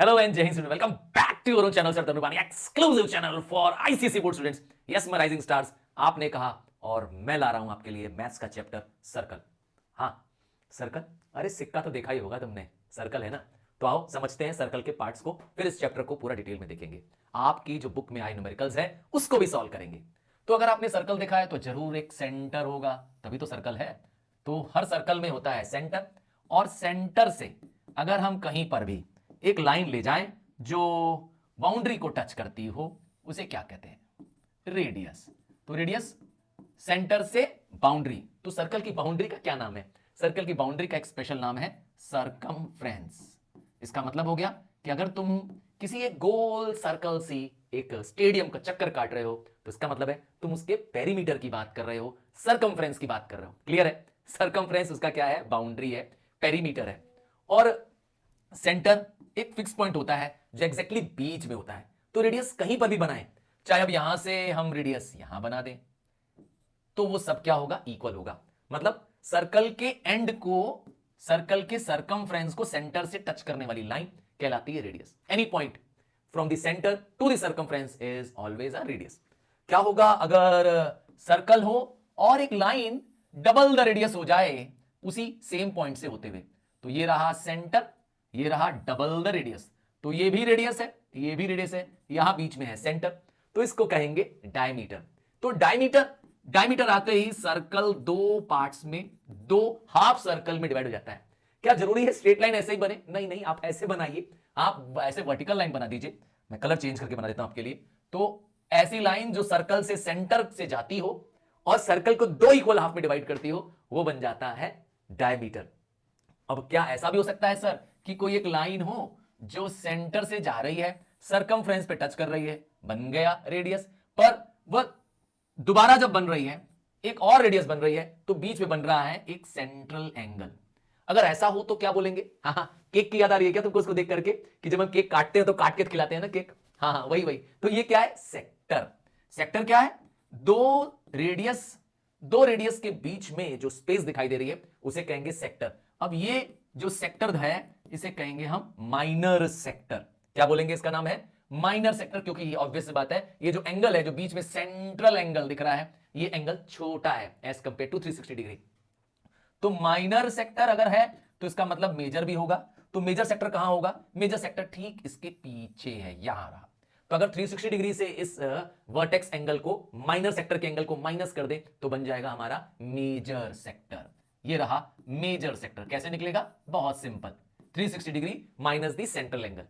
Hello and Jai Hind student, welcome back to your channel sir Tanubani exclusive channel for ICSE board students. Yes मैं rising stars आपने कहा और मैं ला रहा हूं आपके लिए मैथ्स का चैप्टर सर्कल। हाँ, सर्कल, अरे सिक्का तो देखा ही होगा तुमने, सर्कल है ना। तो आओ समझते हैं सर्कल के पार्ट्स को, फिर इस चैप्टर को पूरा डिटेल में देखेंगे। आपकी जो बुक में आई न्यूमेरिकल्स है उसको भी सॉल्व करेंगे। तो अगर आपने सर्कल देखा है तो जरूर एक सेंटर होगा, तभी तो सर्कल है। तो हर सर्कल में होता है सेंटर, और सेंटर से अगर हम कहीं पर भी एक लाइन ले जाएं जो बाउंड्री को टच करती हो, उसे क्या कहते हैं? रेडियस। तो रेडियस सेंटर से बाउंड्री, तो सर्कल की बाउंड्री का क्या नाम है? सर्कल की बाउंड्री का एक स्पेशल नाम है सरकमफ्रेंस। इसका मतलब हो गया कि अगर तुम किसी एक गोल सर्कल से एक स्टेडियम का चक्कर काट रहे हो तो इसका मतलब है तुम उसके पेरीमीटर की बात कर रहे हो, सरकमफ्रेंस की बात कर रहे हो। क्लियर है? सरकमफ्रेंस उसका क्या है? बाउंड्री है, पेरीमीटर है। और सेंटर एक फिक्स पॉइंट होता है जो एग्जैक्टली बीच में होता है। तो रेडियस कहीं पर भी बनाए, चाहे अब यहां से हम रेडियस यहां बना दें, तो वो सब क्या होगा? इक्वल होगा। मतलब सर्कल के एंड को, सर्कल के सरकमफ्रेंस को सेंटर से टच करने वाली लाइन कहलाती है radius. Any point from the centre to the circumference is always a radius. क्या होगा अगर सर्कल हो और एक लाइन डबल द रेडियस हो जाए उसी सेम पॉइंट से होते हुए? तो ये रहा सेंटर, ये रहा डबल द रेडियस, तो ये भी रेडियस है, ये भी रेडियस है, यहां बीच में है सेंटर, तो इसको कहेंगे डायमीटर। तो डायमीटर, डायमीटर आते ही सर्कल दो पार्ट्स में, दो हाफ सर्कल में डिवाइड हो जाता है। क्या जरूरी है स्ट्रेट लाइन ऐसे ही बने? नहीं नहीं, आप ऐसे बनाइए, आप ऐसे वर्टिकल लाइन बना दीजिए। मैं कलर चेंज करके बना देता हूं आपके लिए। तो ऐसी लाइन जो सर्कल से सेंटर से जाती हो और सर्कल को दो इक्वल हाफ में डिवाइड करती हो, वो बन जाता है डायमीटर। अब क्या ऐसा भी हो सकता है सर कि कोई एक लाइन हो जो सेंटर से जा रही है, सरकमफ्रेंस पे टच कर रही है, बन गया रेडियस, पर वह दोबारा जब बन रही है एक और रेडियस बन रही है तो बीच में बन रहा है एक सेंट्रल एंगल। अगर ऐसा हो तो क्या बोलेंगे? हाँ हाँ, केक की याद आ रही है क्या तुमको उसको देख करके कि जब हम केक काटते हैं तो काट के खिलाते हैं ना केक? हाँ हाँ, वही वही। तो ये क्या है? सेक्टर। सेक्टर क्या है? दो रेडियस, दो रेडियस के बीच में जो स्पेस दिखाई दे रही है उसे कहेंगे सेक्टर। अब ये जो सेक्टर है इसे कहेंगे हम माइनर सेक्टर। क्या बोलेंगे? इसका नाम है माइनर सेक्टर, क्योंकि ये ऑब्वियस बात है, ये जो एंगल है जो बीच में सेंट्रल एंगल दिख रहा है, ये एंगल छोटा है एज कंपेयर टू 360 डिग्री। तो माइनर सेक्टर अगर है तो इसका मतलब मेजर भी होगा। तो मेजर सेक्टर कहां होगा? मेजर सेक्टर ठीक इसके पीछे है, यहां रहा। तो अगर 360 डिग्री से इस वर्टेक्स एंगल को, माइनर सेक्टर के एंगल को माइनस कर दे तो बन जाएगा हमारा मेजर सेक्टर। ये रहा मेजर सेक्टर। कैसे निकलेगा? बहुत simple, 360 degree minus the central angle.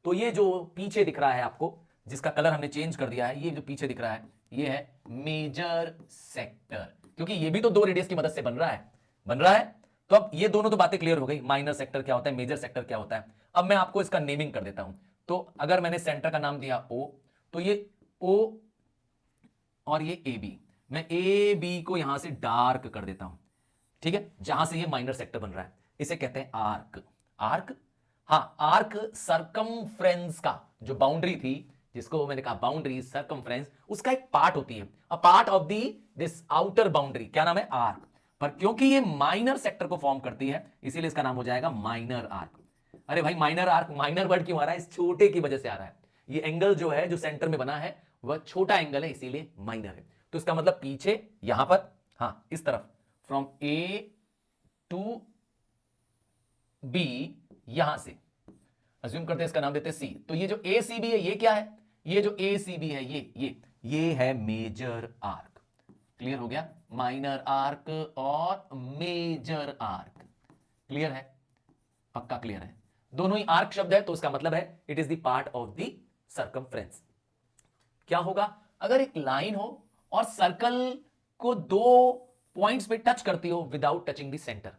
तो ये जो पीछे दिख रहा है आपको, जिसका कलर हमने चेंज कर दिया है, ये जो पीछे दिख रहा है ये है मेजर सेक्टर, क्योंकि ये भी तो दो रेडियस की मदद से बन रहा है, बन रहा है। तो अब ये दोनों तो बातें क्लियर हो गई, माइनर सेक्टर क्या होता है, मेजर सेक्टर क्या होता है। अब मैं आपको इसका नेमिंग कर देता हूं। तो अगर मैंने सेंटर का नाम दिया O, तो ये O और ये ए बी, मैं ए बी को यहां से डार्क कर देता हूं, ठीक है, जहां से ये माइनर सेक्टर बन रहा है। इसे कहते हैं आर्क। आर्क, हाँ, आर्क सरकमफ्रेंस का जो बाउंड्री थी, जिसको मैंने कहा बाउंड्री सरकमफ्रेंस, उसका एक पार्ट होती है, a part of the this outer boundary. क्या नाम है? आर्क। पर क्योंकि ये माइनर सेक्टर को फॉर्म करती है इसीलिए इसका नाम हो जाएगा माइनर आर्क। अरे भाई माइनर आर्क, माइनर वर्ड क्यों आ रहा है? इस छोटे की वजह से आ रहा है। ये एंगल जो है जो सेंटर में बना है वह छोटा एंगल है, इसीलिए माइनर है। तो इसका मतलब पीछे यहां पर, हाँ इस तरफ, फ्रॉम ए टू बी, यहां से अज्यूम करते हैं इसका नाम देते हैं सी। तो ये जो ए सी बी है ये क्या है? ये जो ए सी बी है ये है मेजर आर्क। क्लियर हो गया? माइनर आर्क और मेजर आर्क। क्लियर है? पक्का क्लियर है? दोनों ही आर्क शब्द है तो उसका मतलब है it is the part of the circumference. क्या होगा अगर एक लाइन हो और सर्कल को दो पॉइंट्स पे टच करती हो विदाउट टचिंग द सेंटर?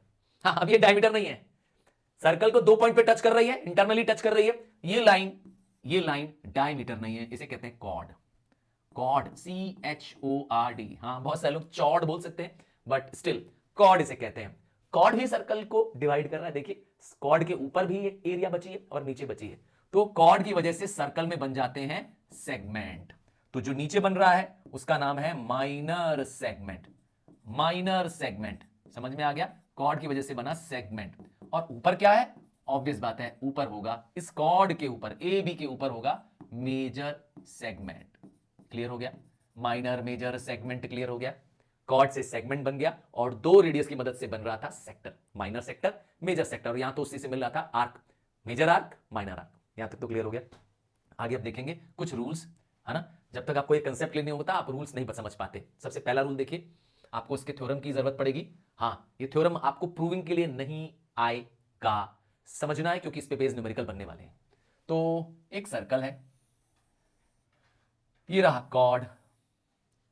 हाँ, अब ये डायमीटर नहीं है, सर्कल को दो पॉइंट पे टच कर रही है, इंटरनली टच कर रही है। ये लाइन डायमीटर नहीं है, इसे कहते हैं कॉर्ड। Cord, CHORD। हाँ, बहुत सारे लोग चौड़ बोल सकते हैं बट स्टिल कॉर्ड इसे कहते हैं। कॉर्ड भी सर्कल को डिवाइड कर रहा है। देखिए कॉर्ड के ऊपर भी एरिया बची है और नीचे बची है, तो कॉर्ड की वजह से सर्कल में बन जाते हैं सेगमेंट। तो जो नीचे बन रहा है उसका नाम है माइनर सेगमेंट। माइनर सेगमेंट समझ में आ गया? कॉर्ड की वजह से बना सेगमेंट। और ऊपर क्या है? ऑब्वियस बात है ऊपर होगा, इस कॉर्ड के ऊपर ए बी के ऊपर होगा मेजर सेगमेंट। क्लियर हो गया? माइनर मेजर सेगमेंट क्लियर हो गया। कॉर्ड से सेगमेंट बन गया और दो रेडियस की मदद से बन रहा था sector, minor sector major sector, और यहां तो उसी से मिल रहा था arc, major arc minor arc. यहां तक तो क्लियर हो गया। आगे अब देखेंगे कुछ रूल्स, है ना। जब तक आपको ये कंसेप्ट क्लियर नहीं होता आप रूल्स नहीं समझ पाते। सबसे पहला रूल देखिए, आपको इसके थ्योरम की जरूरत पड़ेगी। हाँ, ये थ्योरम आपको प्रूविंग के लिए नहीं आएगा, समझना है, क्योंकि इस पे बेस न्यूमेरिकल बनने वाले हैं। तो एक सर्कल है, ये रहा कॉर्ड,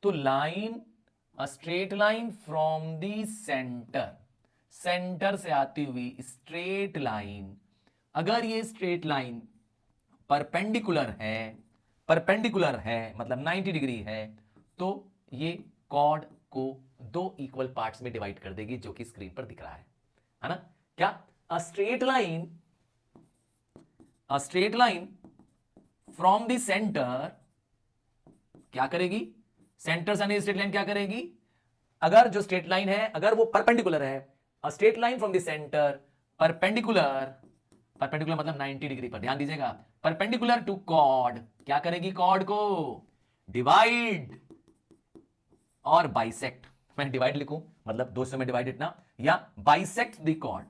तो line, a straight line from the centre, centre से आती हुई स्ट्रेट लाइन, अगर ये स्ट्रेट लाइन परपेंडिकुलर है, परपेंडिकुलर है मतलब 90 डिग्री है, तो ये कॉर्ड को दो इक्वल पार्ट्स में डिवाइड कर देगी, जो कि स्क्रीन पर दिख रहा है ना। क्या? अ straight line, a straight line from the centre क्या करेगी? सेंटर से स्ट्रेट लाइन क्या करेगी? अगर जो स्ट्रेट लाइन है अगर वो परपेंडिकुलर है, अ straight line from the centre perpendicular, perpendicular मतलब 90 डिग्री पर, ध्यान दीजिएगा, परपेंडिकुलर टू कॉर्ड, क्या करेगी? कॉर्ड को डिवाइड और बाइसेक्ट। मैं डिवाइड लिखूं मतलब 200 में डिवाइड इतना, या बाइसेक्ट द कॉर्ड,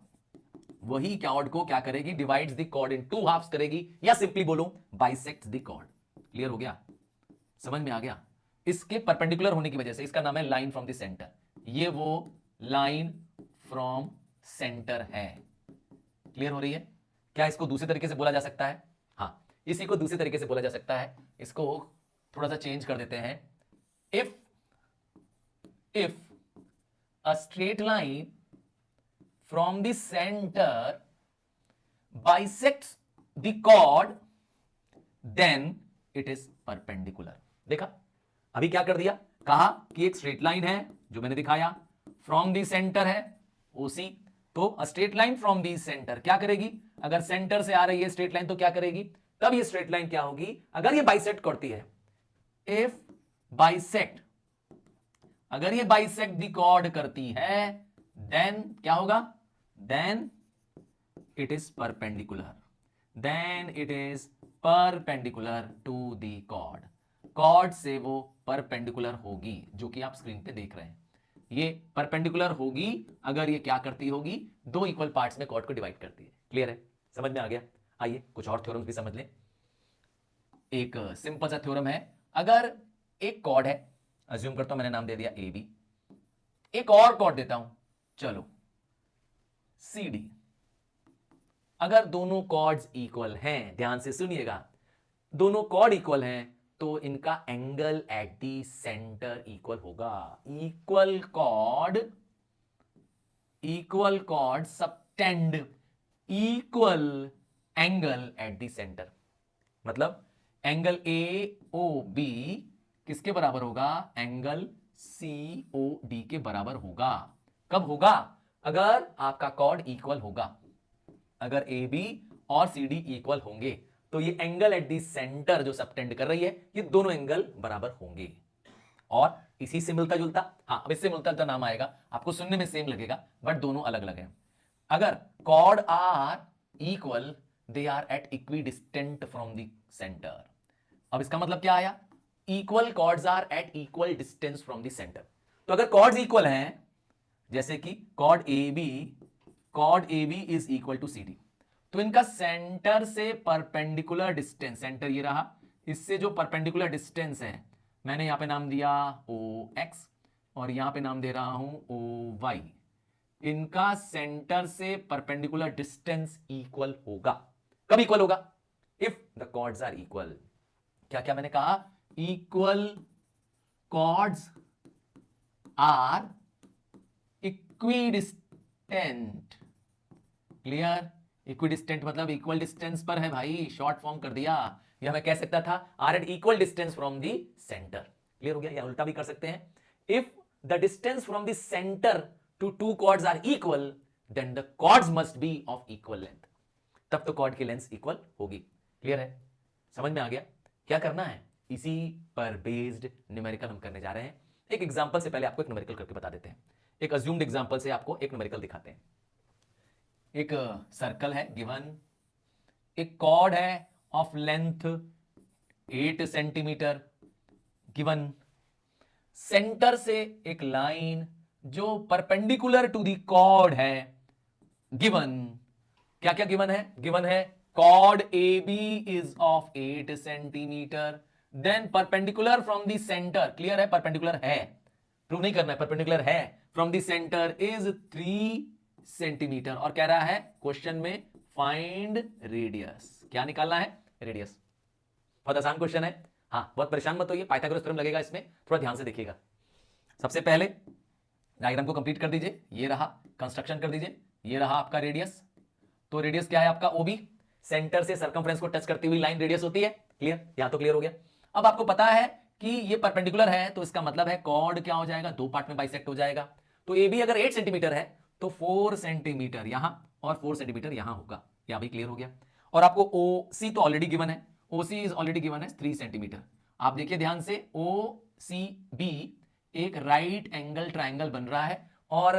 वही कॉर्ड को क्या करेगी? Divides the chord into halves करेगी, या सिंपली बोलो बाइसेक्ट द कॉर्ड। क्लियर हो गया? समझ में आ गया? इसके परपेंडिकुलर होने की वजह से इसका नाम है लाइन फ्रॉम द सेंटर, ये वो लाइन फ्रॉम सेंटर है। क्लियर हो रही है? क्या इसको दूसरे तरीके से बोला जा सकता है? हाँ, इसी को दूसरे तरीके से बोला जा सकता है, इसको थोड़ा सा चेंज कर देते हैं। If a straight line from the centre bisects the chord then it is perpendicular. देखा? अभी क्या कर दिया? कहा कि एक स्ट्रेट लाइन है जो मैंने दिखाया, फ्रॉम दी सेंटर है ओसी, तो straight line from the centre क्या करेगी? अगर सेंटर से आ रही है स्ट्रेट लाइन तो क्या करेगी? तब ये स्ट्रेट लाइन क्या होगी? अगर ये बाइसेक्ट करती है, इफ बाइसेक्ट, अगर ये बाइसेक्ट दी कॉर्ड करती है, देन क्या होगा? Then it is perpendicular, then it is perpendicular to the chord, chord से वो परपेंडिकुलर होगी, जो कि आप स्क्रीन पे देख रहे हैं। ये परपेंडिकुलर होगी अगर ये क्या करती होगी? दो इक्वल पार्ट्स में कॉर्ड को डिवाइड करती है। क्लियर है? समझ में आ गया? आइए कुछ और थ्योरम्स भी समझ लें। एक सिंपल सा थ्योरम है, अगर एक कॉर्ड है, अज्यूम करता हूं मैंने नाम दे दिया ए बी, एक और कॉर्ड देता हूं, चलो सी डी, अगर दोनों कॉर्ड्स इक्वल हैं, ध्यान से सुनिएगा, दोनों कॉर्ड इक्वल हैं तो इनका angle at the centre equal होगा। Equal chord subtend equal angle at the centre, मतलब एंगल ए ओ बी किसके बराबर होगा? एंगल सी ओ डी के बराबर होगा। कब होगा? अगर आपका कॉर्ड इक्वल होगा, अगर ए बी और सी डी इक्वल होंगे तो ये एंगल एट दी सेंटर जो सबटेंड कर रही है, ये दोनों एंगल बराबर होंगे। और इसी से मिलता जुलता, हाँ अब इससे मिलता जुलता नाम आएगा, आपको सुनने में सेम लगेगा बट दोनों अलग अलग हैं। अगर chord are equal, they are at equidistant from the centre. अब इसका मतलब क्या आया? Equal chords are at equal distance from the centre. तो अगर कॉर्ड्स इक्वल हैं, जैसे कि chord A B is equal to C D, तो इनका सेंटर से परपेंडिकुलर डिस्टेंस, सेंटर ये रहा, इससे जो परपेंडिकुलर डिस्टेंस है मैंने यहां पे नाम दिया ओ एक्स और यहां पे नाम दे रहा हूं ओ वाई, इनका सेंटर से परपेंडिकुलर डिस्टेंस इक्वल होगा। कब इक्वल होगा? If the chords are equal. क्या क्या मैंने कहा? Equal chords are equidistant. Clear? Equidistant मतलब इक्वल डिस्टेंस पर है भाई, शॉर्ट फॉर्म कर दिया, या मैं कह सकता था are at equal distance from the centre. Clear हो गया? या उल्टा भी कर सकते हैं, if the distance from the centre to two chords are equal then the chords must be of equal length, तब तो कॉर्ड की लेंथ इक्वल होगी। क्लियर है? समझ में आ गया? क्या करना है? इसी पर बेस्ड न्यूमेरिकल हम करने जा रहे हैं। एक एग्जांपल से पहले आपको एक न्यूमेरिकल करके बता देते हैं, एक अज्यूम्ड एग्जांपल से आपको एक न्यूमेरिकल दिखाते हैं। एक सर्कल है गिवन, एक कॉर्ड है of length 8 centimetre given, centre से एक लाइन जो परपेंडिकुलर टू दी कॉर्ड है गिवन। क्या क्या गिवन है? गिवन है chord A B is of 8 centimetre, then perpendicular from the centre, clear है परपेंडिकुलर है, प्रूव नहीं करना है, परपेंडिकुलर है, from the centre is 3 centimetre, और कह रहा है क्वेश्चन में फाइंड रेडियस, क्या निकालना है? रेडियस। बहुत आसान क्वेश्चन है, हाँ बहुत परेशान मत होइए, पाइथागोरस थ्योरम लगेगा इसमें, थोड़ा ध्यान से देखिएगा। सबसे पहले डायग्राम को कंप्लीट कर दीजिए, ये रहा, कंस्ट्रक्शन कर दीजिए, ये रहा आपका रेडियस। तो रेडियस क्या है आपका? ओबी, सेंटर से सर्कमफ्रेंस को टच करती हुई लाइन रेडियस होती है, क्लियर, यहां तो क्लियर हो गया। अब आपको पता है कि ये परपेंडिकुलर है, तो इसका मतलब है कॉर्ड क्या हो जाएगा? दो पार्ट में बाइसेक्ट हो जाएगा। तो ए बी अगर 8 सेंटीमीटर है तो 4 सेंटीमीटर यहां और 4 सेंटीमीटर यहां होगा, यहां भी क्लियर हो गया। और आपको ओ सी तो ऑलरेडी गिवन है, ओ सी इज ऑलरेडी गिवन है 3 सेंटीमीटर। आप देखिए ध्यान से, ओ सी बी एक राइट एंगल ट्राइंगल बन रहा है, और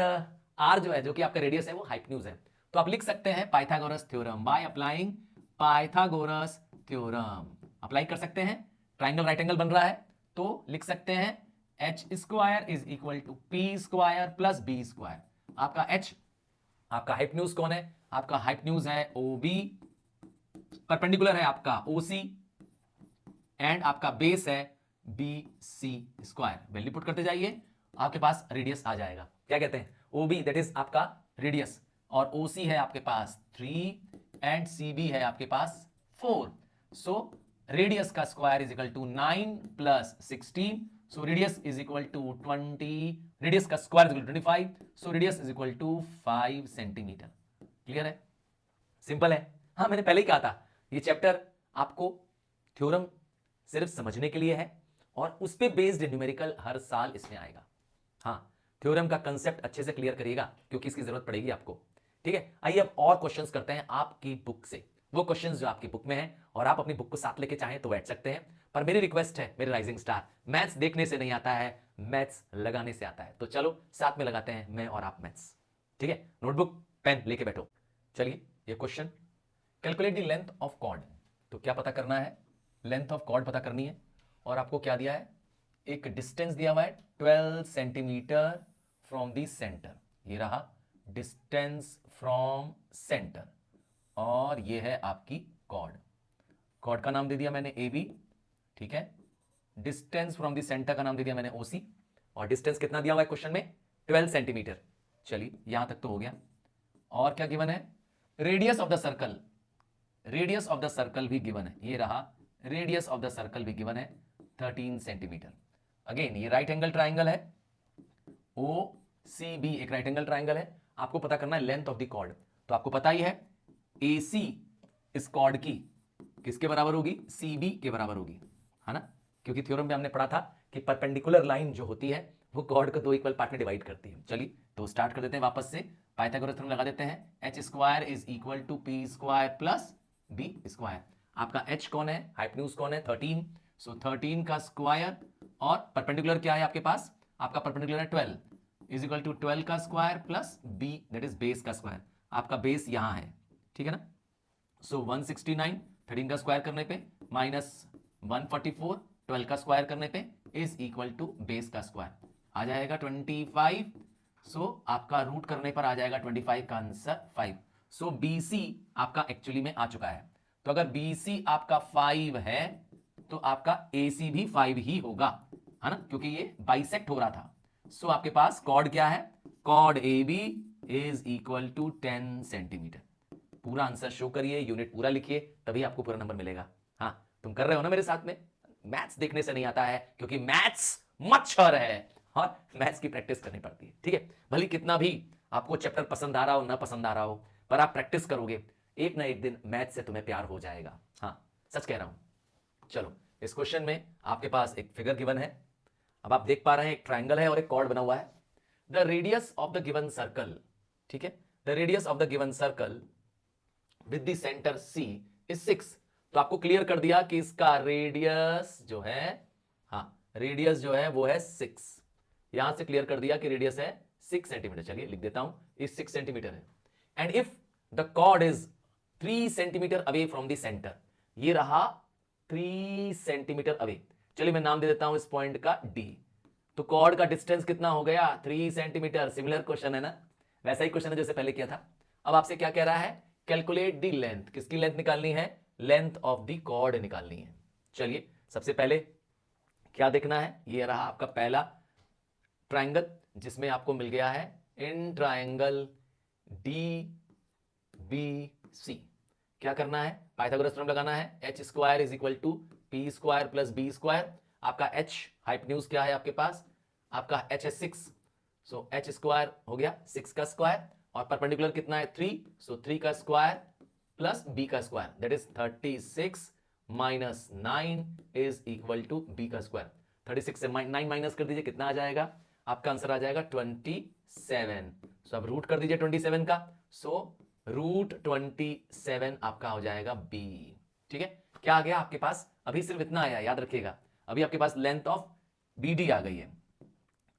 आर जो है, जो कि आपका रेडियस है, वो हाइपोटेन्यूज है। तो आप लिख सकते हैं Pythagoras theorem, by applying Pythagoras theorem apply कर सकते हैं। ट्राइंगल राइट एंगल बन रहा है, तो लिख सकते हैं H square is equal to P square plus B square. आपका एच, आपका हाइपोटेन्यूज कौन है? आपका हाइपोटेन्यूज है ओ बी, परपेंडिकुलर है आपका ओ सी, एंड आपका बेस है B C square. Value put करते जाइए, आपके पास रेडियस आ जाएगा। क्या कहते हैं? ओ बी दैट इज आपका रेडियस, और ओ सी है आपके पास 3 एंड सी बी है आपके पास 4। सो रेडियस का square is equal to 9 plus 16, so radius is equal to 20, radius का square is equal to 25, so radius is equal to 5 centimetre. Clear है? सिंपल है। हाँ मैंने पहले ही कहा था, ये चैप्टर आपको थ्योरम सिर्फ समझने के लिए है, और उस पे बेस्ड न्यूमेरिकल हर साल इसमें आएगा। हाँ, थ्योरम का कंसेप्ट अच्छे से क्लियर करिएगा, क्योंकि इसकी जरूरत पड़ेगी आपको। ठीक है, आइए अब और क्वेश्चंस करते हैं आपकी बुक से, वो क्वेश्चंस जो आपकी बुक में हैं, और आप अपनी बुक को साथ लेके चाहें तो बैठ सकते हैं। पर मेरी रिक्वेस्ट है, मेरे राइजिंग स्टार, मैथ्स देखने से नहीं आता है, मैथ्स लगाने से आता है। तो चलो साथ में लगाते हैं, मैं और आप मैथ्स। ठीक है, नोटबुक पेन लेके बैठो। चलिए, ये question, calculate the length of chord. तो क्या पता करना है? लेंथ ऑफ कॉर्ड पता करनी है, और आपको क्या दिया है? एक डिस्टेंस दिया हुआ है 12 सेंटीमीटर फ्रॉम द सेंटर, ये रहा डिस्टेंस फ्रॉम सेंटर, और ये है आपकी कॉर्ड। कॉर्ड का नाम दे दिया मैंने ए बी, ठीक है, डिस्टेंस फ्रॉम द सेंटर का नाम दे दिया मैंने ओ सी, और डिस्टेंस कितना दिया हुआ है क्वेश्चन में? 12 सेंटीमीटर। चलिए यहां तक तो हो गया। और क्या गिवन है? Radius of the circle, radius of the circle भी गिवन है, ये रहा रेडियस ऑफ द सर्कल भी गिवन है 13 सेंटीमीटर। अगेन ये राइट एंगल ट्राइंगल है, ओ सी बी एक राइट एंगल ट्राइंगल है। आपको पता करना है लेंथ ऑफ द कॉर्ड, तो आपको पता ही है ए सी इस कॉर्ड की किसके बराबर होगी? सी बी के बराबर होगी, है ना, क्योंकि थ्योरम में हमने पढ़ा था कि परपेंडिकुलर लाइन जो होती है वो कॉर्ड को दो इक्वल पार्ट में डिवाइड करती है। चलिए तो स्टार्ट कर देते हैं वापस से, पाइथागोरस थ्योरम लगा देते हैं, H square is equal to P square plus B square. आपका एच कौन है? हाइपोटेन्यूज कौन है? 13, सो 13 का स्क्वायर, और परपेंडिकुलर क्या है आपके पास? आपका परपेंडिकुलर है 12, इज इक्वल टू 12 का square plus B that is base का स्क्वायर। आपका बेस यहां है, ठीक है ना, सो 169 13 का स्क्वायर करने पे माइनस 144 12 का स्क्वायर करने पे इज इक्वल टू बेस का स्क्वायर आ जाएगा 25। सो आपका रूट करने पर आ जाएगा 25 का आंसर 5। सो BC आपका एक्चुअली में आ चुका है। तो अगर BC आपका 5 है तो आपका AC भी 5 ही होगा, है ना, क्योंकि ये बाइसेक्ट हो रहा था। सो आपके पास कॉर्ड क्या है? Chord AB is equal to 10 centimetre. पूरा आंसर शो करिए, यूनिट पूरा लिखिए, तभी आपको पूरा नंबर मिलेगा। हाँ तुम कर रहे हो ना मेरे साथ में? मैथ्स देखने से नहीं आता है, क्योंकि मैथ्स मच्छर है, और मैथ्स की प्रैक्टिस करनी पड़ती है। ठीक है, भले कितना भी आपको चैप्टर पसंद आ रहा हो ना पसंद आ रहा हो, पर आप प्रैक्टिस करोगे, एक ना एक दिन मैथ्स से तुम्हें प्यार हो जाएगा। हाँ सच कह रहा हूं। चलो, इस क्वेश्चन में आपके पास एक फिगर गिवन है। अब आप देख पा रहे हैं एक ट्राइंगल है और एक कॉर्ड बना हुआ है। The radius of the given circle, ठीक है, the radius of the given circle with the centre C is 6। तो आपको क्लियर कर दिया कि इसका रेडियस जो है, हाँ रेडियस जो है वो है 6। यहां से क्लियर कर दिया कि रेडियस है 6 सेंटीमीटर। चलिए लिख देता हूं, इस 6 सेंटीमीटर है। And if the chord is 3 centimetre away from the centre. ये रहा 3 सेंटीमीटर अवे। चलिए मैं नाम दे देता हूं इस पॉइंट का डी। तो कॉर्ड का डिस्टेंस कितना हो गया? 3 सेंटीमीटर। सिमिलर क्वेश्चन है ना, वैसा ही क्वेश्चन है जैसे पहले किया था। अब आपसे क्या कह रहा है? Calculate the length. किसकी लेंथ निकालनी है? लेंथ ऑफ द कॉर्ड निकालनी है। चलिए सबसे पहले क्या देखना है? ये रहा आपका पहला ट्रायंगल जिसमें आपको मिल गया है in triangle D B C. क्या करना है? पाइथागोरस थ्योरम लगाना है। H square is equal to P square plus B square. आपका एच हाइपोटेन्यूज क्या है आपके पास? आपका एच है 6, सो एच स्क्वायर हो गया 6 का स्क्वायर, और परपेंडिकुलर कितना है? 3, सो 3 का स्क्वायर प्लस बी का square, that is 36 minus 9 is equal to B का स्क्वायर। 36 से 9 माइनस कर दीजिए, कितना आ जाएगा? आपका आंसर आ जाएगा 27। सो अब रूट कर दीजिए 27 का, सो रूट 27 आपका हो जाएगा बी। ठीक है, क्या आ गया आपके पास? अभी सिर्फ इतना आया, याद रखिएगा। अभी आपके पास लेंथ ऑफ बी डी आ गई है,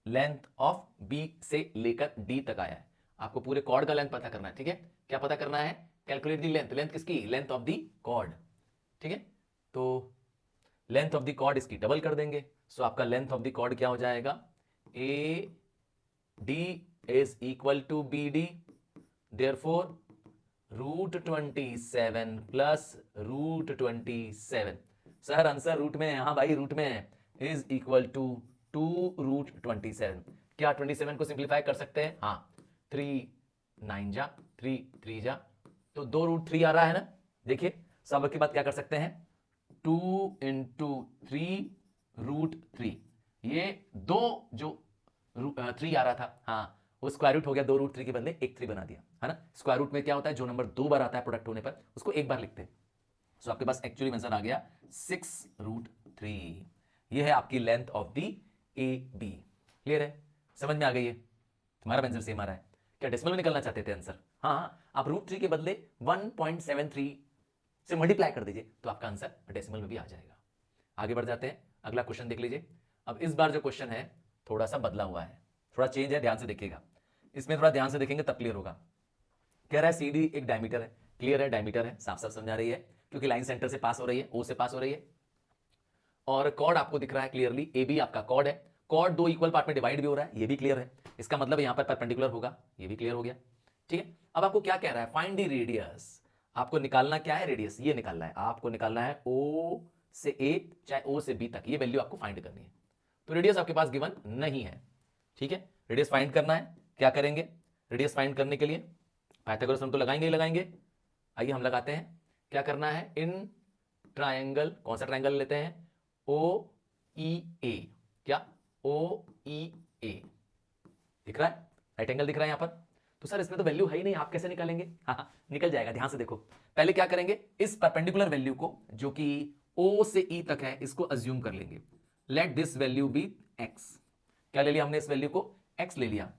लेंथ ऑफ बी से लेकर डी तक आया है। आपको पूरे कॉर्ड का लेंथ पता करना है। ठीक है, क्या पता करना है? Calculate the length. लेंथ किसकी? Length of the chord. ठीक है, तो लेंथ ऑफ दी कॉर्ड इसकी डबल कर देंगे, सो आपका लेंथ ऑफ दी कॉर्ड क्या हो जाएगा? A D is equal to B D, therefore root 27 plus root 27। Sir answer root में है? हाँ भाई रूट में है, इज इक्वल टू 2 रूट 27। क्या 27 को सिंप्लीफाई कर सकते हैं? हाँ, 3 9 जा, 3 3 जा, तो 2 रूट 3 आ रहा है ना। देखिए सब के बाद क्या कर सकते हैं? 2 इंटू 3 रूट 3। ये दो जो 3 आ रहा था, हाँ वो स्क्वायर रूट हो गया, 2 रूट 3 के बदले 1 3 बना दिया, है ना। स्क्वायर रूट में क्या होता है? जो नंबर 2 बार आता है प्रोडक्ट होने पर उसको 1 बार लिखते हैं। सो आपके पास एक्चुअली आंसर आ गया 6 रूट 3। ये है आपकी length of the A B. Clear है? समझ में आ गई है? तुम्हारा आंसर सेम आ रहा है। क्या डेसिमल में निकलना चाहते थे आंसर? हाँ, आप रूट 3 के बदले 1.73 से मल्टीप्लाई कर दीजिए तो आपका आंसर डेसिमल में भी आ जाएगा। आगे बढ़ जाते हैं, अगला क्वेश्चन देख लीजिए। अब इस बार जो क्वेश्चन है थोड़ा सा बदला हुआ है, थोड़ा चेंज है, ध्यान से देखिएगा। इसमें थोड़ा ध्यान से देखेंगे तब क्लियर होगा। कह रहा है सी डी एक डायमीटर है। क्लियर है? डायमीटर है, साफ साफ समझा रही है, क्योंकि लाइन सेंटर से पास हो रही है, ओ से पास हो रही है। और कॉर्ड आपको दिख रहा है क्लियरली, ए बी आपका कॉर्ड है। कॉर्ड 2 इक्वल पार्ट में डिवाइड भी हो रहा है, ये भी क्लियर है। इसका मतलब यहां पर परपेंडिकुलर होगा, ये भी क्लियर हो गया। ठीक है, अब आपको क्या कह रहा है? Find the radius. आपको निकालना क्या है? रेडियस। ये निकालना है आपको, निकालना है ओ से ए चाहे ओ से बी तक, ये वैल्यू आपको फाइंड करनी है। तो रेडियस आपके पास गिवन नहीं है। ठीक है, रेडियस फाइंड करना है, क्या करेंगे? रेडियस फाइंड करने के लिए पाइथागोरस हम तो लगाएंगे ही लगाएंगे। आइए हम लगाते हैं। क्या करना है? इन ट्रायंगल, कौन सा ट्रायंगल लेते हैं? ओ ई ए। क्या? ओ ई ए दिख रहा है? राइट एंगल दिख रहा है यहां पर। तो सर इसमें तो वैल्यू है ही नहीं, आप कैसे निकालेंगे? हाँ निकल जाएगा, ध्यान से देखो। पहले क्या करेंगे? इस परपेंडिकुलर वैल्यू को जो कि ओ से ई तक है इसको अज्यूम कर लेंगे। Let this value be X. क्या ले लिया हमने? इस वैल्यू को एक्स ले लिया।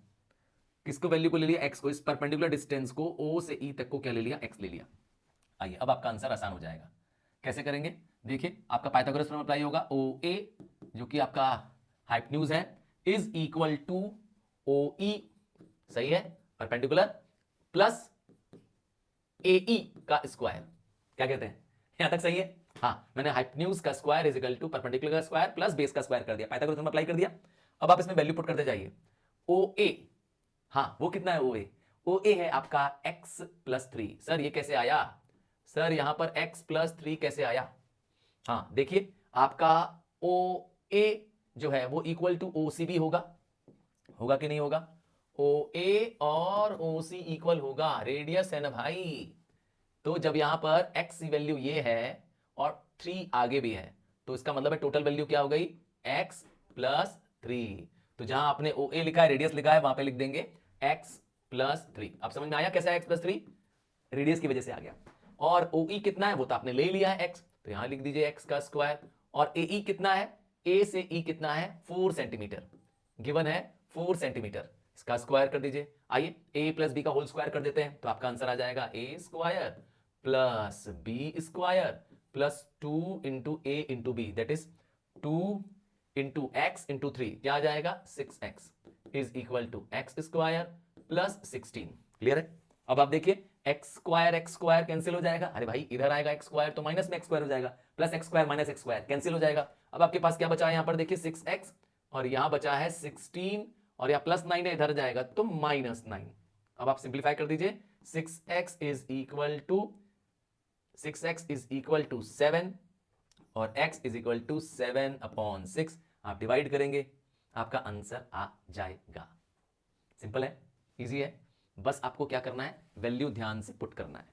किसको वैल्यू को ले लिया? एक्स को। इस परपेंडिकुलर डिस्टेंस को ओ से ई तक को क्या ले लिया? एक्स ले लिया। आइए अब आपका आंसर आसान हो जाएगा। कैसे करेंगे? देखिए आपका पाइथागोरस थ्योरम अप्लाई होगा। ओ ए जो कि आपका हाइपोटेन्यूज है इज इक्वल टू ओ ई, सही है, परपेंडिकुलर, प्लस ए ई का स्क्वायर। क्या कहते हैं? यहां तक सही है? हाँ, मैंने हाइपोटेन्यूज का square is equal to perpendicular का स्क्वायर प्लस बेस का स्क्वायर कर दिया, पाइथागोरस थ्योरम अप्लाई कर दिया। अब आप इसमें वैल्यू पुट करते जाइए। ओ ए, हाँ वो कितना है? ओ ए, ओ ए है आपका x प्लस 3। सर ये कैसे आया? सर यहां पर x प्लस 3 कैसे आया? हाँ देखिए आपका ओ ए जो है वो इक्वल टू ओ सी भी होगा, होगा कि नहीं होगा? ओ ए और ओ सी इक्वल होगा, रेडियस है ना भाई। तो जब यहां पर x की वैल्यू ये है और 3 आगे भी है, तो इसका मतलब है टोटल वैल्यू क्या हो गई? x plus 3। तो जहां आपने ओ ए लिखा है, रेडियस लिखा है, वहां पे लिख देंगे x प्लस 3। अब समझ में आया कैसा है x प्लस 3? रेडियस की वजह से आ गया। और ओ ई कितना है वो तो आपने ले लिया है x, तो यहां लिख दीजिए x का स्क्वायर। और ए ई कितना है? a से e कितना है? 4 सेंटीमीटर गिवन है, 4 सेंटीमीटर, इसका स्क्वायर कर दीजिए। आइए a प्लस बी का होल स्क्वायर कर देते हैं, तो आपका आंसर आ जाएगा a square plus B square plus 2 into A into B, that is 2 into X into 3, क्या आ जाएगा? 6x is equal to X square plus 16। Clear है? अब आप देखिए एक्स स्क्वायर कैंसिल हो जाएगा, अरे भाई इधर आएगा एक्स स्क्वायर तो माइनस में एक्स स्क्वायर हो जाएगा, plus x square minus x square cancel हो जाएगा। अब आपके पास क्या बचा है, यहां पर देखिए 6x और यहां बचा है 16 और यहां +9 है, इधर जाएगा तो -9। अब आप सिंप्लीफाई कर दीजिए, 6x इज इक्वल टू 7 और x इज इक्वल टू 7/6। आप डिवाइड करेंगे, आपका आंसर आ जाएगा। सिंपल है, इजी है, बस आपको क्या करना है, वैल्यू ध्यान से पुट करना है।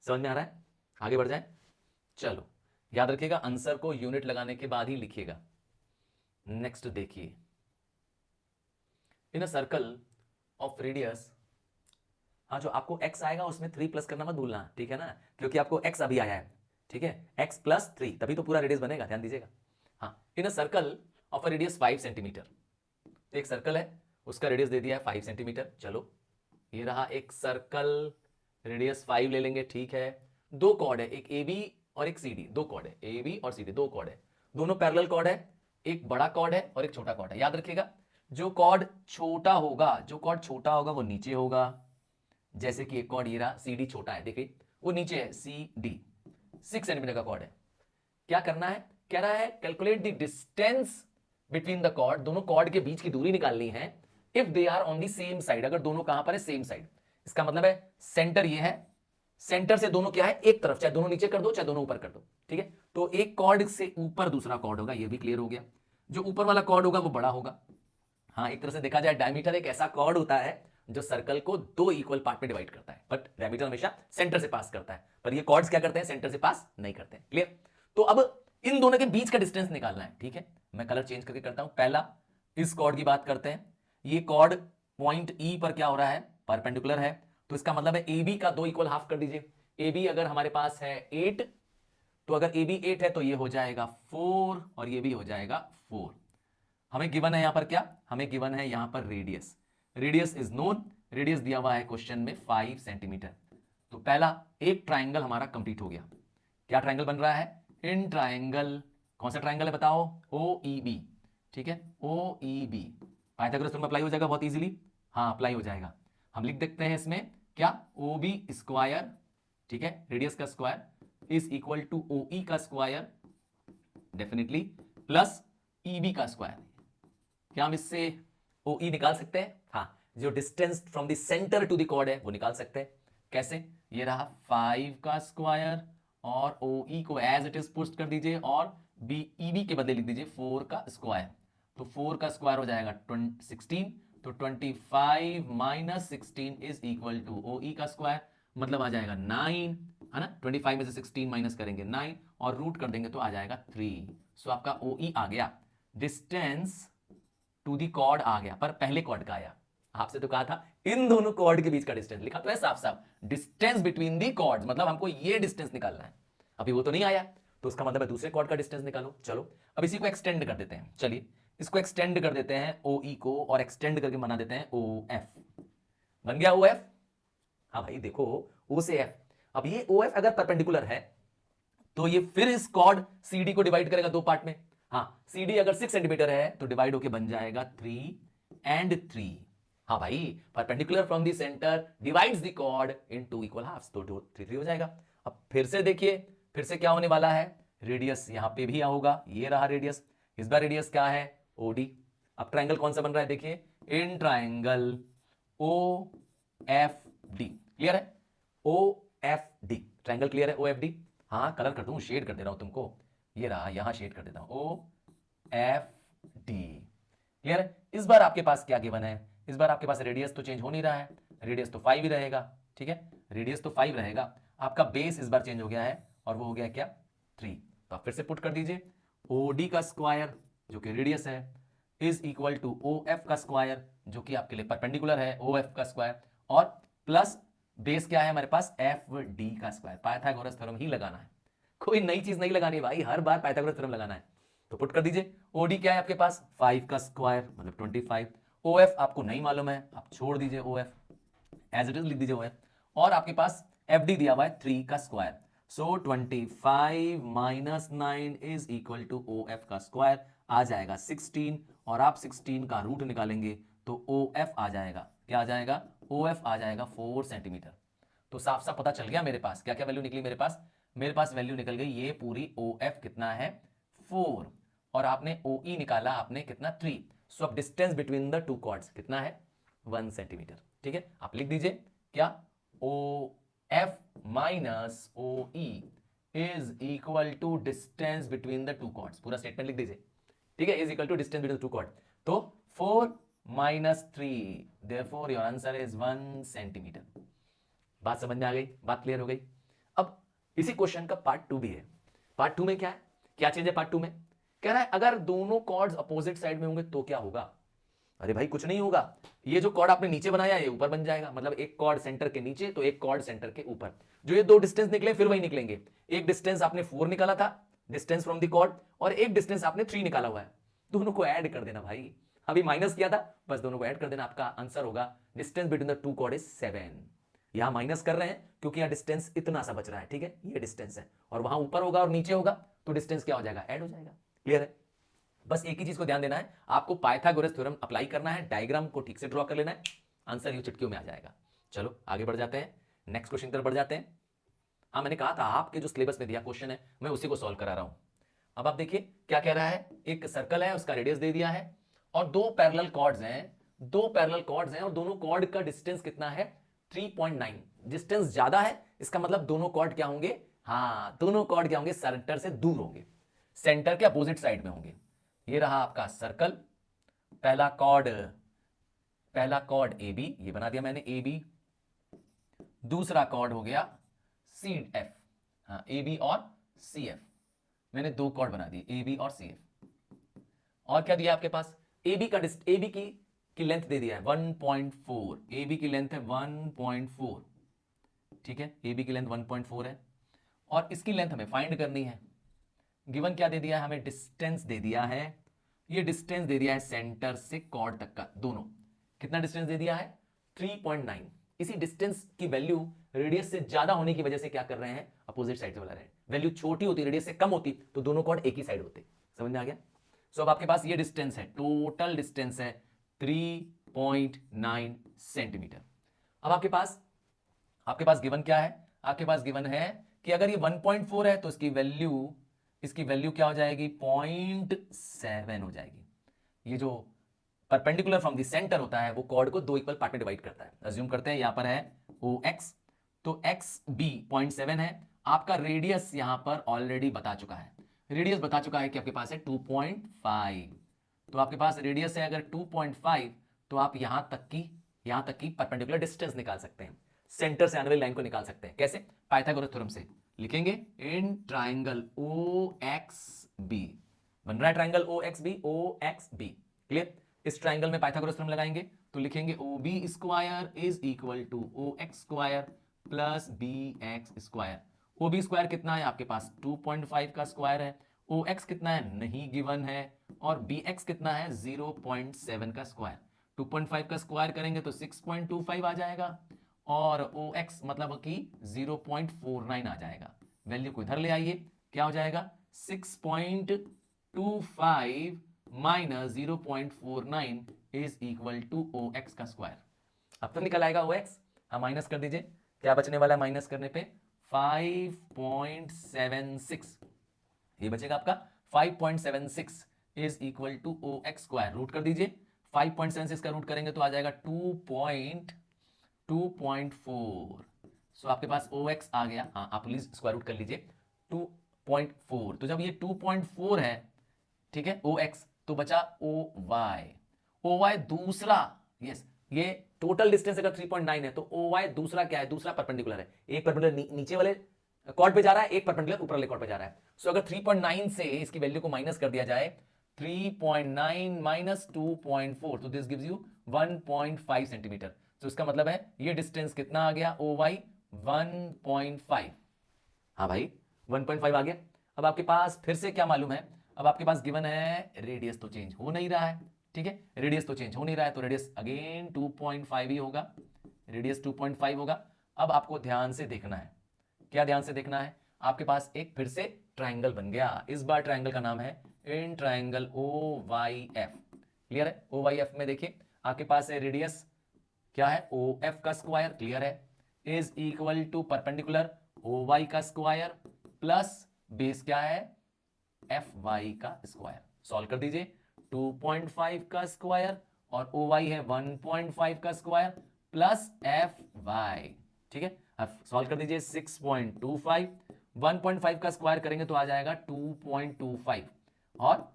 समझ में आ रहा है? आगे बढ़ जाए, चलो याद रखिएगा आंसर को यूनिट लगाने के बाद ही लिखिएगा। नेक्स्ट देखिए, इन अ सर्कल ऑफ रेडियस, हाँ जो आपको x आएगा उसमें 3 प्लस करना मत भूलना, ठीक है ना, क्योंकि आपको x अभी आया है, ठीक है, x + 3 तभी तो पूरा रेडियस बनेगा, ध्यान दीजिएगा। हाँ, in a circle of a radius 5 centimetre, एक सर्कल है उसका रेडियस दे दिया है 5 सेंटीमीटर। चलो ये रहा एक सर्कल, रेडियस 5 ले लेंगे, ठीक है। दो कॉर्ड है, एक AB और एक CD, दो कॉर्ड है, AB और CD दो कॉर्ड है, दोनों पैरेलल कॉर्ड है, एक बड़ा कॉर्ड है और एक छोटा कॉर्ड है। याद रखिएगा जो कॉर्ड छोटा होगा वो नीचे होगा, जैसे कि एक कॉर्ड ये रहा CD छोटा है, देखिए वो नीचे है, CD 6 सेंटीमीटर का कॉर्ड है। क्या करना है, कह रहा है calculate the distance between the chord, दोनों कॉर्ड के बीच की दूरी निकालनी है, if they are on the same side, अगर दोनों कहां पर है, सेम साइड। इसका मतलब है सेंटर ये है, सेंटर से दोनों क्या है, एक तरफ, चाहे दोनों नीचे कर दो चाहे दोनों ऊपर कर दो, ठीक है। तो एक कॉर्ड से ऊपर दूसरा कॉर्ड होगा, ये भी क्लियर हो गया। जो ऊपर वाला कॉर्ड होगा वो बड़ा होगा। हाँ, एक तरह से देखा जाए डायमीटर एक ऐसा कॉर्ड होता है जो सर्कल को दो इक्वल पार्ट में डिवाइड करता है, बट डायमीटर हमेशा सेंटर से पास करता है, पर ये कॉर्ड्स क्या करते हैं, सेंटर से पास नहीं करते हैं। क्लियर? तो अब इन दोनों के बीच का डिस्टेंस निकालना है, ठीक है। मैं कलर चेंज करके करता हूं। पहला इस कॉर्ड की बात करते हैं, ये कॉर्ड पॉइंट E पर क्या हो रहा है, परपेंडिकुलर है, तो इसका मतलब है AB का 2 इक्वल हाफ कर दीजिए। AB अगर हमारे पास है 8, तो अगर AB 8 है तो ये हो जाएगा 4 और ये भी हो जाएगा 4। हमें गिवन है यहां पर क्या, हमें गिवन है यहां पर radius, radius is known, radius दिया हुआ है क्वेश्चन में 5 सेंटीमीटर। तो पहला एक ट्राइंगल हमारा कंप्लीट हो गया। क्या ट्राइंगल बन रहा है, इन ट्राइंगल, कौन सा ट्राइंगल है बताओ, OEB, ठीक है, OEB। पाइथागोरस थ्योरम अप्लाई हो जाएगा बहुत इजीली, हाँ अप्लाई हो जाएगा। हम लिख देखते हैं इसमें क्या, OB स्क्वायर, ठीक है, रेडियस का square is equal to OE का स्क्वायर डेफिनेटली प्लस EB का स्क्वायर। क्या हम इससे OE निकाल सकते हैं, हाँ, जो distance from the centre to the chord है वो निकाल सकते हैं। कैसे, ये रहा 5 का स्क्वायर और OE को एज इट इज पुट कर दीजिए और EB के बदले लिख दीजिए 4 का स्क्वायर। तो 4 का स्क्वायर हो जाएगा 16, तो 25 minus 16 is equal to OE का स्क्वायर, मतलब आ जाएगा 9, है ना। 25 में से 16 माइनस करेंगे 9 और रूट कर देंगे तो आ जाएगा 3। सो आपका OE आ गया, डिस्टेंस टू दी कॉर्ड आ गया, पर पहले कॉर्ड का आया। आपसे तो कहा था इन दोनों कॉर्ड के बीच का डिस्टेंस, लिखा तो है साफ साफ डिस्टेंस बिटवीन दी कॉर्ड्स, मतलब हमको ये डिस्टेंस निकालना है। अभी वो तो नहीं आया, तो उसका मतलब है दूसरे कॉर्ड का डिस्टेंस निकालो। चलो अब इसी को एक्सटेंड कर देते हैं, चलिए इसको एक्सटेंड कर देते हैं OE को, और एक्सटेंड करके बना देते हैं OF। बन गया OF। हाँ भाई देखो, O से F, अब ये OF अगर परपेंडिकुलर है तो ये फिर इस कॉर्ड CD को डिवाइड करेगा दो पार्ट में। हाँ, CD अगर 6 सेंटीमीटर है तो डिवाइड होके बन जाएगा 3 and 3। हाँ भाई, perpendicular from the centre divides the chord in 2 equal halves, तो 3 हो जाएगा। अब फिर से देखिए, फिर से क्या होने वाला है, रेडियस यहां पे भी होगा, ये रहा रेडियस, इस बार रेडियस क्या है, OD। अब ट्राइंगल कौन सा बन रहा है, देखिए इन ट्राइंगल OFD, क्लियर है, OFD ट्राइंगल क्लियर है, OFD। हाँ कलर कर दूं, शेड कर दे रहा हूं तुमको, ये रहा, यहां शेड कर देता हूं, OFD, क्लियर है। इस बार आपके पास क्या गिवन है, इस बार आपके पास रेडियस तो चेंज हो नहीं रहा है, रेडियस तो 5 ही रहेगा, ठीक है, रेडियस तो 5 रहेगा। आपका बेस इस बार चेंज हो गया है और वो हो गया क्या, 3। तो आप फिर से पुट कर दीजिए, OD का स्क्वायर जो कि रेडियस है इज इक्वल टू OF का स्क्वायर जो कि आपके लिए परपेंडिकुलर है, OF का स्क्वायर, और प्लस बेस क्या है हमारे पास, FD का स्क्वायर। पाइथागोरस थ्योरम ही लगाना है, कोई नई चीज नहीं लगानी भाई, हर बार पाइथागोरस थ्योरम लगाना है। तो पुट कर दीजिए, OD क्या है आपके पास, 5 का स्क्वायर मतलब 25, OF आपको नहीं मालूम है, आप छोड़ दीजिए, OF एज इट इज लिख दीजिए OF, और आपके पास FD दिया हुआ है 3 का square. So 25 minus 9 is equal to OF का स्क्वायर, आ जाएगा 16, और आप 16 का रूट निकालेंगे तो OF आ जाएगा, क्या आ जाएगा, OF आ जाएगा 4 सेंटीमीटर। तो तो साफ साफ पता चल गया मेरे पास क्या क्या वैल्यू निकली। मेरे पास वैल्यू निकल गई ये पूरी OF कितना है 4 और आपने OE निकाला आपने कितना 3। सो अब distance between the two chords कितना है 1 सेंटीमीटर। ठीक है, आप लिख दीजिए क्या OF minus OE is equal to distance between the two chords. पूरा स्टेटमेंट लिख दीजिए। ठीक है, is equal to distance between the two chord. तो 4 minus 3 therefore your answer is 1 centimetre. बात समझ में आ गई, बात क्लियर हो गई। अब इसी क्वेश्चन का पार्ट 2 भी है। पार्ट 2 में क्या है, क्या चीज है पार्ट 2 में? कह रहा है अगर दोनों कॉर्ड्स अपोजिट साइड में होंगे तो क्या होगा। अरे भाई कुछ नहीं होगा, ये जो कॉर्ड आपने नीचे बनाया ये ऊपर बन जाएगा। मतलब एक कॉर्ड सेंटर के नीचे तो एक कॉर्ड सेंटर के ऊपर। जो ये दो डिस्टेंस निकले फिर वही निकलेंगे। एक डिस्टेंस आपने 4 निकाला था डिस्टेंस फ्रॉम द कॉर्ड और एक डिस्टेंस आपने 3 निकाला हुआ है। दोनों को ऐड कर देना भाई, अभी माइनस किया था बस दोनों को ऐड कर देना। आपका आंसर होगा distance between the two chord is 7। यहां माइनस कर रहे हैं क्योंकि यहां डिस्टेंस इतना सा बच रहा है। ठीक है, ये डिस्टेंस है और वहां ऊपर होगा और नीचे होगा तो डिस्टेंस क्या हो जाएगा, ऐड हो जाएगा। क्लियर है? बस एक ही चीज को ध्यान देना है, आपको पाइथागोरस थ्योरम अप्लाई करना है, डायग्राम को ठीक से ड्रॉ कर लेना है, आंसर यू चुटकियों में आ जाएगा। चलो आगे बढ़ जाते हैं, नेक्स्ट क्वेश्चन की तरफ बढ़ जाते हैं। हाँ मैंने कहा था आपके जो सिलेबस में दिया क्वेश्चन है मैं उसी को सॉल्व करा रहा हूं। अब आप देखिए क्या कह रहा है, एक सर्कल है उसका रेडियस दे दिया है और दो पैरेलल कॉर्ड्स हैं और दोनों कॉर्ड का डिस्टेंस कितना है 3.9। डिस्टेंस ज्यादा है इसका मतलब दोनों कॉर्ड क्या होंगे, हाँ दोनों कॉर्ड क्या होंगे, सेंटर से दूर होंगे, सेंटर के अपोजिट साइड में होंगे। ये रहा आपका सर्कल, पहला कॉर्ड AB, ये बना दिया मैंने AB। दूसरा कॉर्ड हो गया CF, हाँ AB और CF, मैंने दो कॉर्ड बना दिए AB और CF। और क्या दिया आपके पास, AB की लेंथ दे दिया है 1.4, AB की लेंथ है 1.4। ठीक है, AB की लेंथ 1.4 है और इसकी लेंथ हमें फाइंड करनी है। गिवन क्या दे दिया है हमें, डिस्टेंस दे दिया है, ये डिस्टेंस दे दिया है सेंटर से कॉर्ड तक का दोनों। कितना डिस्टेंस दे दिया है 3.9। इसी डिस्टेंस की वैल्यू रेडियस से ज्यादा होने की वजह से क्या कर रहे हैं, अपोजिट साइड से बना रहे हैं। वैल्यू छोटी होती, रेडियस से कम होती तो दोनों कॉर्ड एक ही साइड होते। समझ में आ गया? सो अब आपके पास ये डिस्टेंस है, टोटल डिस्टेंस है 3.9 सेंटीमीटर। अब आपके पास गिवन क्या है, आपके पास गिवन है कि अगर ये 1.4 है तो इसकी वैल्यू क्या हो जाएगी 0.7 हो जाएगी। ये जो परपेंडिकुलर फ्रॉम द सेंटर होता है वो कॉर्ड को दो इक्वल पार्ट में डिवाइड करता है। अज्यूम करते हैं यहां पर है OX, तो XB 0.7 है। आपका रेडियस यहां पर ऑलरेडी बता चुका है, रेडियस बता चुका है कि आपके पास है 2.5। तो आपके पास रेडियस है अगर 2.5 तो आप यहां तक की परपेंडिकुलर डिस्टेंस निकाल सकते हैं, सेंटर से आने वाली लाइन को निकाल सकते हैं। कैसे, पाइथागोरस थ्योरम से लिखेंगे इन ट्राइंगल OXB, बन रहा है ट्राइंगल OXB। क्लियर? इस ट्राइंगल में पाइथागोरस थ्योरम लगाएंगे तो लिखेंगे OB square is equal to OX square plus BX square. OB स्क्वायर कितना है आपके पास 2.5 का स्क्वायर है, OX कितना है नहीं गिवन है और BX कितना है 0.7 का स्क्वायर। 2.5 का स्क्वायर करेंगे तो 6.25 आ जाएगा और OX मतलब कि 0.49 आ जाएगा। वैल्यू को इधर ले आइए, क्या हो जाएगा 6.25 minus 0.49 is equal to OX का स्क्वायर। अब तो निकल आएगा OX, हम माइनस कर दीजिए, क्या बचने वाला है माइनस करने पे 5.76, ये बचेगा आपका 5.76 is equal to OX square. Root कर दीजिए, 5.76 का रूट करेंगे तो आ जाएगा 2.4। सो आपके पास OX आ गया, हाँ आप प्लीज स्क्वायर रूट कर लीजिए 2.4। तो जब ये 2.4 है, ठीक है OX, तो बचा OY दूसरा, यस ये टोटल डिस्टेंस अगर 3.9 है तो OY दूसरा क्या है, दूसरा परपेंडिकुलर है। एक परपेंडिकुलर नीचे वाले कॉर्ड पे जा रहा है, एक परपेंडिकुलर ऊपर वाले कॉर्ड पे जा रहा है। सो अगर 3.9 से इसकी वैल्यू को माइनस कर दिया जाए 3.9 माइनस 2.4 तो दिस गिव्स यू 1.5 सेंटीमीटर। तो इसका मतलब है ये डिस्टेंस कितना आ गया OY 1.5। हाँ भाई 1.5 आ गया। अब आपके पास फिर से क्या मालूम है, अब आपके पास गिवन है रेडियस तो चेंज हो नहीं रहा है। ठीक है, रेडियस तो चेंज हो नहीं रहा है तो रेडियस अगेन 2.5 ही होगा, रेडियस 2.5 होगा। अब आपको ध्यान से देखना है, क्या ध्यान से देखना है, आपके पास एक फिर से ट्राइंगल बन गया। इस बार ट्राइंगल का नाम है इन ट्राइंगल OYF। क्लियर है? OYF में देखिए आपके पास है रेडियस क्या है OF का स्क्वायर, क्लियर है। Is equal to perpendicular O Y का स्क्वायर प्लस बेस क्या है एफ वाई का स्क्वायर। सॉल्व कर दीजिए 2.5 का स्क्वायर और ओ वाई है 1.5 का स्क्वायर प्लस एफ वाई। ठीक है, अब सॉल्व कर दीजिए 6.25 1.5 का स्क्वायर करेंगे तो आ जाएगा 2.25 और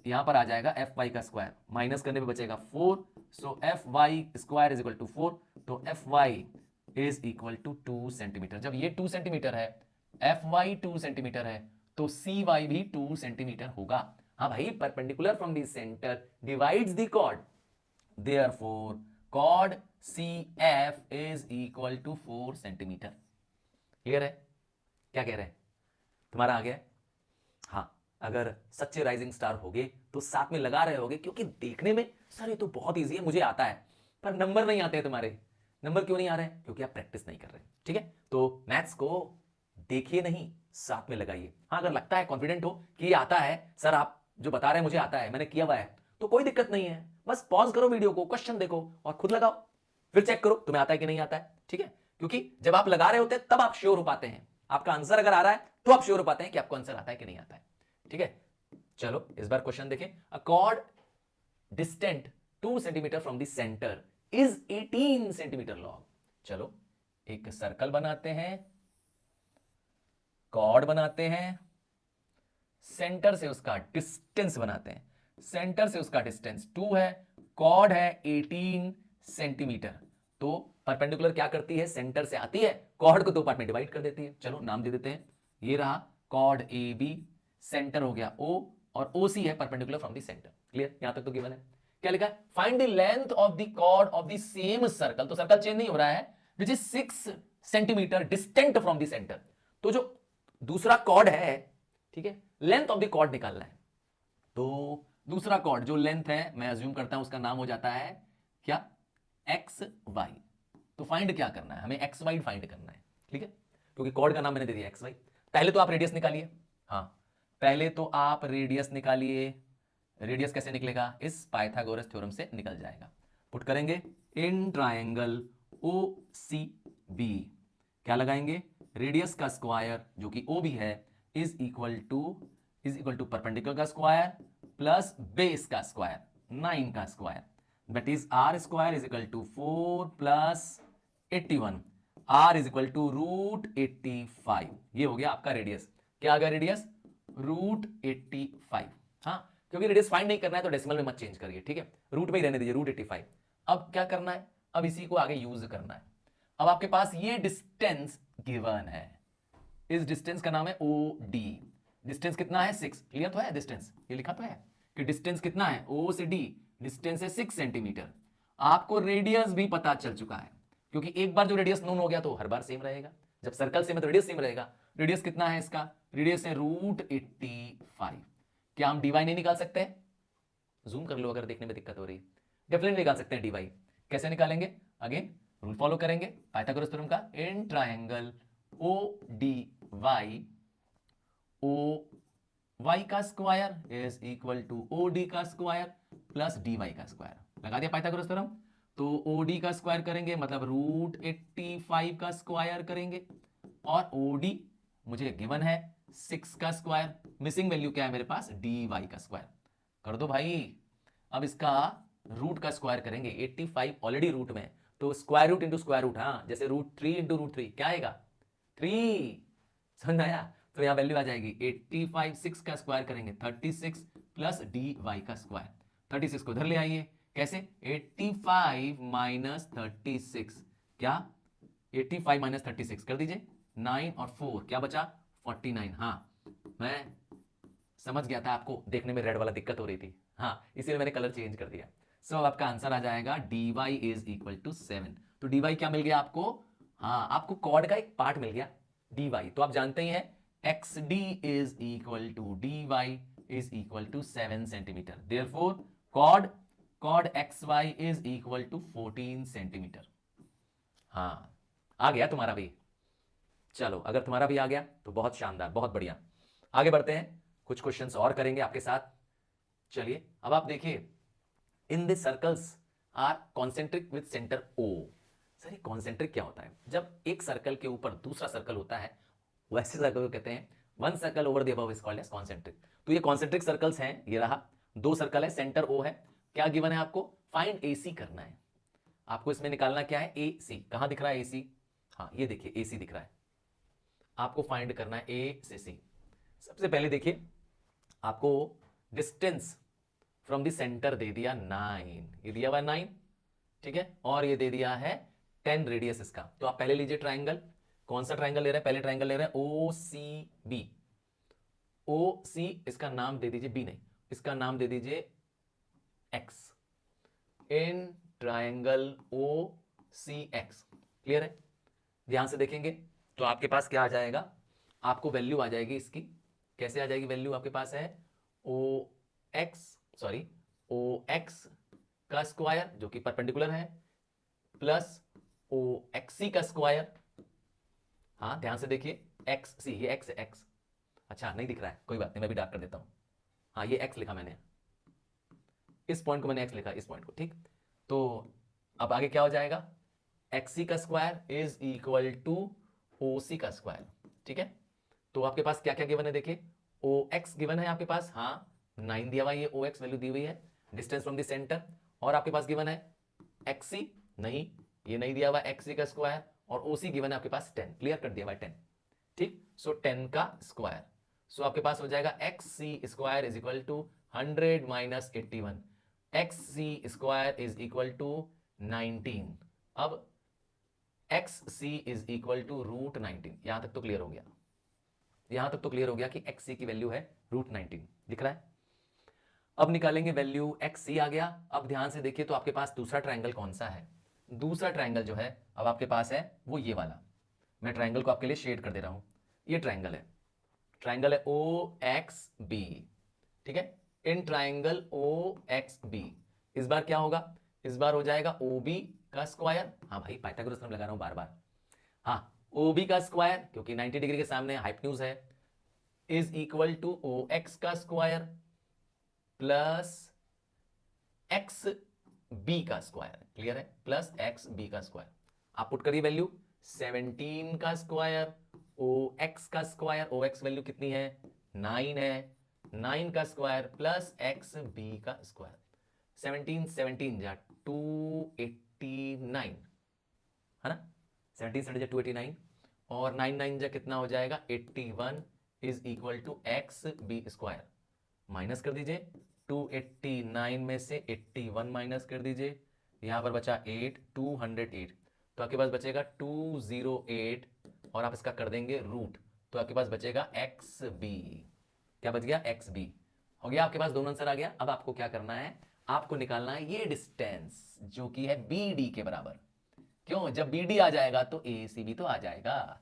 यहां पर आ जाएगा एफ वाई का स्क्वायर, माइनस करने पे बचेगा 4, so F Y square is equal to 4, तो F Y is equal to 2 centimetre. जब ये 2 सेंटीमीटर है, एफ वाई 2 सेंटीमीटर है, तो सी वाई भी 2 सेंटीमीटर होगा। हाँ भाई, perpendicular from the centre divides the chord, therefore chord C F is equal to 4 centimetre. Clear है? क्या कह रहे हैं? तुम्हारा आ गया? हाँ, अगर सच्चे राइजिंग स्टार होगे तो साथ में लगा रहे होगे, क्योंकि देखने में सर ये तो बहुत इजी है, मुझे आता है, पर नंबर नहीं आते हैं तुम्हारे। नंबर क्यों नहीं आ रहे हैं? क्योंकि आप प्रैक्टिस नहीं कर रहे। ठीक है, तो मैथ्स को देखिए नहीं, साथ में लगाइए। हाँ, अगर लगता है कॉन्फिडेंट हो कि ये आता है, सर आप जो बता रहे हैं मुझे आता है, मैंने किया हुआ है, तो कोई दिक्कत नहीं है, बस पॉज करो वीडियो को, क्वेश्चन देखो और खुद लगाओ, फिर चेक करो तुम्हें आता है कि नहीं आता है। ठीक है, क्योंकि जब आप लगा रहे होते हैं तब आप श्योर हो पाते हैं, आपका आंसर अगर आ रहा है तो आप श्योर हो पाते हैं कि आपको आंसर आता है कि नहीं आता है। ठीक है, चलो इस बार क्वेश्चन देखें। अ cord distant 2 centimetre from the centre is 18 centimetre long. चलो एक सर्कल बनाते हैं, कॉर्ड बनाते हैं, सेंटर से उसका डिस्टेंस बनाते हैं। सेंटर से उसका डिस्टेंस 2 है, कॉर्ड है 18 सेंटीमीटर। तो परपेंडिकुलर क्या करती है, सेंटर से आती है, कॉर्ड को 2 पार्ट में डिवाइड कर देती है। चलो नाम दे देते हैं, ये रहा कॉर्ड ए बी, सेंटर हो गया O और OC है perpendicular from the centre. Clear? यहां तक तो गिवन है। क्या लिखा है? Find the length of the chord of the same circle. तो सर्कल चेंज नहीं हो रहा है, which is 6 centimetre distant from the centre. तो जो दूसरा कॉर्ड है, ठीक है, लेंथ ऑफ द कॉर्ड निकालना है। तो दूसरा कॉर्ड जो लेंथ है, मैं अज्यूम करता हूं उसका नाम हो जाता है क्या, एक्स वाई। तो फाइंड क्या करना है हमें, एक्स वाई फाइंड करना है। ठीक है, क्योंकि कॉर्ड का नाम मैंने दे दिया एक्स वाई। पहले तो आप रेडियस निकालिए। हाँ, पहले तो आप रेडियस निकालिए। रेडियस कैसे निकलेगा? इस पाइथागोरस थ्योरम से निकल जाएगा। पुट करेंगे इन ट्रायंगल ओ सी बी, क्या लगाएंगे, रेडियस का स्क्वायर जो कि ओ बी है इज इक्वल टू परपेंडिकुलर का स्क्वायर प्लस बेस का स्क्वायर 9 का square, that is R square is equal to 4 plus 81, R is equal to root 85। ये हो गया आपका रेडियस। क्या आ गया रेडियस? रूट 85। हाँ, क्योंकि रेडियस फाइंड नहीं करना है तो डेसिमल में मत चेंज करिए। ठीक है, रूट में ही रहने दीजिए, रूट 85। अब क्या करना है, अब इसी को आगे यूज करना है। अब आपके पास ये डिस्टेंस गिवन है, इस डिस्टेंस का नाम है ओ डी। डिस्टेंस कितना है? 6। क्लियर तो है डिस्टेंस, ये लिखा तो है कि डिस्टेंस कितना है, ओ से डी डिस्टेंस है 6 सेंटीमीटर। आपको रेडियस भी पता चल चुका है, क्योंकि एक बार जो रेडियस नोन हो गया तो हर बार सेम रहेगा। जब सर्कल सेम है तो रेडियस सेम रहेगा। रेडियस कितना है इसका? रेडियस है रूट 85। क्या हम डीवाई नहीं निकाल सकते? जूम कर लो अगर देखने में दिक्कत हो रही है। डेफिनेटली निकाल सकते हैं डीवाई। कैसे निकालेंगे? अगेन रूल फॉलो करेंगे पाइथागोरस थ्योरम का। In triangle O D Y, O Y का square is equal to O D का स्क्वायर प्लस डी वाई का स्क्वायर। लगा दिया पाइथागोरस थ्योरम। तो ओ डी का स्क्वायर करेंगे मतलब रूट 85 का स्क्वायर करेंगे, और ओ डी मुझे गिवन है 6 का स्क्वायर, मिसिंग वैल्यू क्या है मेरे पास, डी वाई का स्क्वायर। कर दो भाई। अब इसका रूट का स्क्वायर करेंगे, 85 ऑलरेडी रूट में, तो square root into square root. हाँ, जैसे रूट 3 इंटू रूट 3 क्या आएगा? 3। समझ आया? तो यहां वैल्यू आ जाएगी 85, 6 का स्क्वायर करेंगे 36 प्लस डी वाई का स्क्वायर। 36 को इधर ले आइए, कैसे? 85 माइनस 36, क्या 85 माइनस 36 कर दीजिए, 9 और 4 क्या बचा? 49। हाँ, मैं समझ गया था आपको देखने में रेड वाला दिक्कत हो रही थी, हाँ इसीलिए मैंने कलर चेंज कर दिया। सो आपका आंसर आ जाएगा dy इज इक्वल टू 7। तो dy क्या मिल गया आपको? हाँ, आपको कॉर्ड का एक पार्ट मिल गया dy। तो आप जानते ही हैं xd is equal to dy is equal to 7 centimetre. Therefore chord xy is equal to 14 centimetre. हाँ, आ गया तुम्हारा भी। चलो, अगर तुम्हारा भी आ गया तो बहुत शानदार, बहुत बढ़िया। आगे बढ़ते हैं, कुछ क्वेश्चंस और करेंगे आपके साथ। चलिए अब आप देखिए, in this circles are concentric with centre O। Sir ये कॉन्सेंट्रिक क्या होता है? जब एक सर्कल के ऊपर दूसरा सर्कल होता है वैसे सर्कल को कहते हैं one circle over the above is called as concentric. तो ये कॉन्सेंट्रिक सर्कल्स हैं, ये रहा, दो सर्कल है, सेंटर ओ है। क्या गिवन है आपको? फाइंड एसी करना है आपको। इसमें निकालना क्या है? ए सी। कहां दिख रहा है ए सी? हाँ ये देखिए ए सी दिख रहा है। आपको फाइंड करना है ए से सी। सबसे पहले देखिए आपको डिस्टेंस फ्रॉम द सेंटर दे दिया 9, ये दिया हुआ 9, ठीक है, और ये दे दिया है 10 रेडियस इसका। तो आप पहले लीजिए ट्राइंगल। कौन सा ट्राइंगल ले रहे हैं? पहले ट्राइंगल ले रहे हैं ओ सी बी। ओ सी, इसका नाम दे दीजिए बी नहीं, इसका नाम दे दीजिए X. In triangle O C X. Clear है? ध्यान से देखेंगे तो आपके पास क्या आ जाएगा? आपको वैल्यू आ जाएगी इसकी। कैसे आ जाएगी वैल्यू? आपके पास है ओ एक्स, सॉरी ओ एक्स का स्क्वायर जो कि परपेंडिकुलर है, प्लस ओ एक्सी का स्क्वायर। हाँ ध्यान से देखिए, एक्स सी, ये एक्स है, एक्स। अच्छा नहीं दिख रहा है, कोई बात नहीं, मैं भी डार्क कर देता हूं। हाँ ये एक्स लिखा मैंने, इस पॉइंट को मैंने एक्स लिखा, इस पॉइंट को, ठीक। तो अब आगे क्या हो जाएगा? एक्सी का square is equal to O C का स्क्वायर, ठीक है। तो आपके पास क्या क्या गिवन है देखिए, ओ एक्स गिवन है आपके पास, हाँ 9 दिया हुआ, ये ओ एक्स वैल्यू दी हुई है, डिस्टेंस फ्रॉम द सेंटर। और आपके पास गिवन है एक्सी, नहीं ये नहीं दिया हुआ एक्सी का स्क्वायर, और ओसी गिवन है आपके पास 10, क्लियर कर दिया हुआ 10, ठीक। सो 10 का स्क्वायर, सो आपके पास हो जाएगा X C square is equal to 100 minus 81, X C square is equal to 19। अब X C is equal to root 19। यहां तक तो क्लियर हो गया, यहां तक तो क्लियर हो गया कि एक्स सी की वैल्यू है रूट 19, दिख रहा है। अब निकालेंगे वैल्यू, एक्स सी आ गया। अब ध्यान से देखिए तो आपके पास दूसरा ट्रायंगल कौन सा है? दूसरा ट्रायंगल जो है अब आपके पास है वो ये वाला। मैं ट्रायंगल को आपके लिए शेड कर दे रहा हूं। ये ट्रायंगल है, ट्रायंगल है ओ एक्स बी, ठीक है। In triangle O X B इस बार क्या होगा? इस बार हो जाएगा ओ बी का स्क्वायर। हाँ भाई पाइथागोरस थ्योरम लगा रहा हूं बार बार। हाँ ओ बी का स्क्वायर, क्योंकि 90 डिग्री के सामने हाइपोटेन्यूज है, is equal to O X का स्क्वायर प्लस एक्स बी का स्क्वायर। क्लियर है? प्लस एक्स बी का स्क्वायर। आप पुट करिए वैल्यू, 17 का स्क्वायर ओ एक्स का स्क्वायर, ओ एक्स वैल्यू कितनी है? 9 है, 9 का स्क्वायर प्लस एक्स बी का स्क्वायर। 17 17 जा 289, है ना? 17 17 जा 289, और 9 9 जा कितना हो जाएगा? 81 is equal to X B square. Minus कर दीजिए, 289 में से 81 माइनस कर दीजिए, यहां पर बचा 8, 208, तो आपके पास बचेगा 208, और आप इसका कर देंगे रूट, तो आपके पास बचेगा एक्स बी। क्या बच गया? X B. हो गया आपके पास, दोनों आंसर आ गया। अब आपको क्या करना है? आपको निकालना है ये डिस्टेंस जो कि है बी डी के बराबर। क्यों? जब बी डी आ जाएगा तो ए सी भी तो आ जाएगा।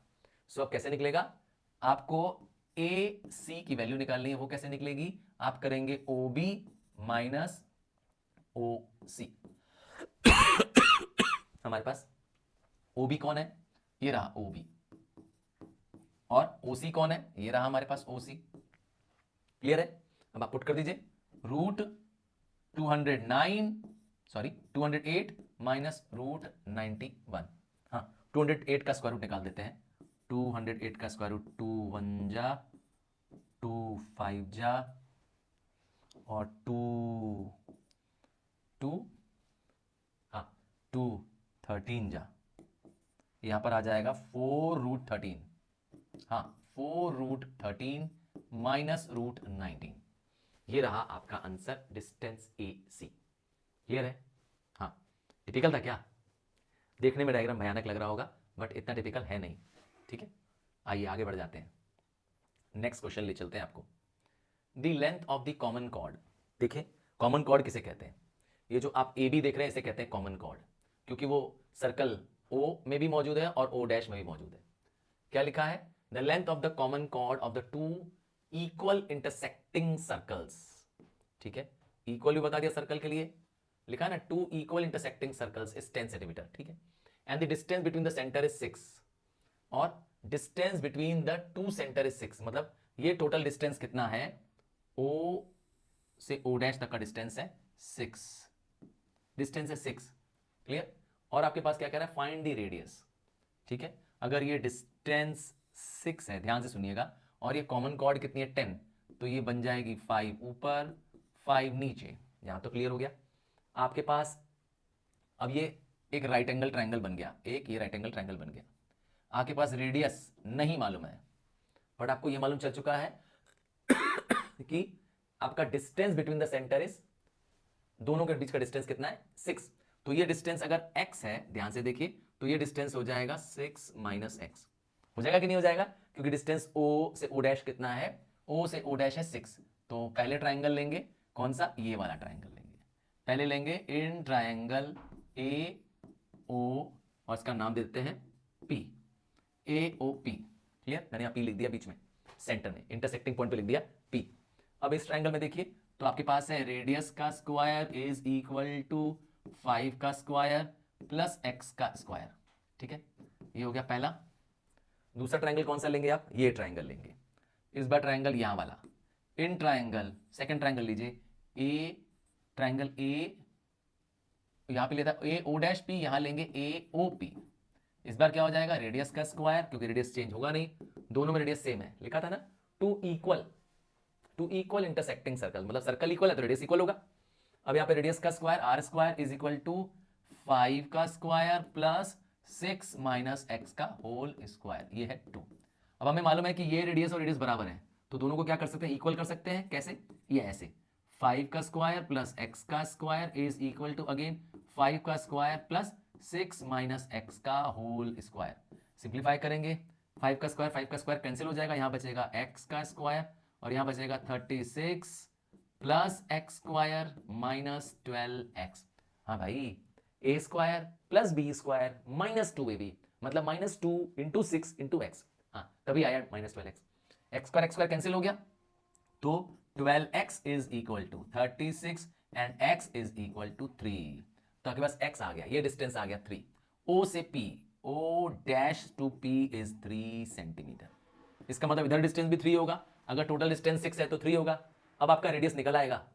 सो अब कैसे निकलेगा? आपको ए सी की वैल्यू निकालनी है, वो कैसे निकलेगी? आप करेंगे ओ बी माइनस ओ सी। हमारे पास ओ बी कौन है? ये रहा ओ बी, और ओ सी कौन है? ये रहा हमारे पास ओ सी। क्लियर है? अब आप पुट कर दीजिए, रूट 209, सॉरी 208 माइनस रूट 91। हाँ 208 का स्क्वायर रूट निकाल देते हैं। 208 का स्क्वायर रूट 2 1 जा 2 5 जा और 2 2, हाँ 2 13 जा, यहां पर आ जाएगा 4 रूट 13। हाँ 4 रूट 13 माइनस रूट 19। ये रहा आपका आंसर, डिस्टेंस ए सी। क्लियर है? हाँ टिपिकल था क्या? देखने में डायग्राम भयानक लग रहा होगा, बट इतना टिपिकल है नहीं, ठीक है। आइए आगे बढ़ जाते हैं, नेक्स्ट क्वेश्चन ले चलते हैं आपको। The length of the common chord. देखिए कॉमन कॉर्ड किसे कहते हैं? ये जो आप ए बी देख रहे हैं इसे कहते हैं कॉमन कॉर्ड, क्योंकि वो सर्कल ओ में भी मौजूद है और ओ डैश में भी मौजूद है। क्या लिखा है? The length of the common chord of the two equal intersecting circles, ठीक है। इक्वल भी बता दिया सर्कल के लिए, लिखा है ना, two equal intersecting circles is 10 centimetre, ठीक है। And the distance between the centre is 6, और distance between the two centre is 6, मतलब ये टोटल डिस्टेंस कितना है? ओ से ओ डैश तक का डिस्टेंस है 6, डिस्टेंस है 6। क्लियर? और आपके पास क्या कह रहा है, फाइंड द रेडियस। ठीक है, अगर ये डिस्टेंस 6 है, ध्यान से सुनिएगा, और ये कॉमन कॉर्ड कितनी है 10, तो ये बन जाएगी 5 ऊपर 5 नीचे। यहां तो क्लियर हो गया आपके पास। अब ये एक राइट एंगल ट्रायंगल बन गया, एक ये राइट एंगल ट्रायंगल बन गया। आपके पास रेडियस नहीं मालूम है, बट आपको ये मालूम चल चुका है कि आपका distance between the centre is, दोनों के बीच का डिस्टेंस कितना है 6। तो ये डिस्टेंस अगर x है, ध्यान से देखिए, तो ये डिस्टेंस हो जाएगा 6 माइनस एक्स। हो जाएगा कि नहीं हो जाएगा, क्योंकि डिस्टेंस o से o डैश कितना है, o से o डैश है 6। तो पहले ट्राइंगल लेंगे, कौन सा, ये वाला ट्राइंगल लेंगे। पहले लेंगे इन ट्राइंगल ए ओ, और इसका नाम देते हैं P, AOP। क्लियर, मैंने यहाँ P लिख दिया बीच में, सेंटर में इंटरसेक्टिंग पॉइंट पे लिख दिया P। अब इस ट्राइंगल में देखिए, तो आपके पास है रेडियस का स्क्वायर इज इक्वल टू 5 का स्क्वायर प्लस x का स्क्वायर। ठीक है, ये हो गया पहला। दूसरा ट्राइंगल कौन सा लेंगे आप, ये ट्राइंगल लेंगे। इस बार ट्राइंगल यहां वाला, इन ट्राइंगल सेकंड ट्राइंगल लीजिए, ए ट्राइंगल ए यहां पे लेता ए ओ डैश पी, यहां लेंगे ए ओ पी। इस बार क्या हो जाएगा, रेडियस का स्क्वायर, क्योंकि रेडियस चेंज होगा नहीं, दोनों में रेडियस सेम है, लिखा था ना, टू इक्वल इंटरसेक्टिंग सर्कल, मतलब सर्कल इक्वल है तो रेडियस इक्वल होगा। अब यहाँ पे रेडियस का square R square is equal to 5 का स्क्वायर प्लस 6 माइनस एक्स का होल स्क्वायर, ये है 2। अब हमें मालूम है कि ये रेडियस और रेडियस बराबर है, तो दोनों को क्या कर सकते हैं, इक्वल कर सकते हैं। कैसे, ये ऐसे, 5 का स्क्वायर प्लस एक्स का square is equal to again 5 का स्क्वायर प्लस 6 माइनस एक्स का होल स्क्वायर। सिंप्लीफाई करेंगे, 5 का स्क्वायर कैंसिल हो जाएगा, यहां बचेगा एक्स का स्क्वायर और यहां बचेगा 36 plus x square minus 12x। हाँ भाई, A square plus B square minus 2ab, मतलब माइनस 2 इंटू 6 इंटू एक्स। हाँ, तभी आया minus 12x। X square cancel हो गया, तो 12x is equal to 36 and x is equal to 3। तो आपके पास x आ गया, ये डिस्टेंस आ गया 3। o से p, o dash to p इज 3 सेंटीमीटर। इसका मतलब इधर डिस्टेंस भी 3 होगा, अगर टोटल डिस्टेंस 6 है तो 3 होगा। अब आपका रेडियस निकल आएगा,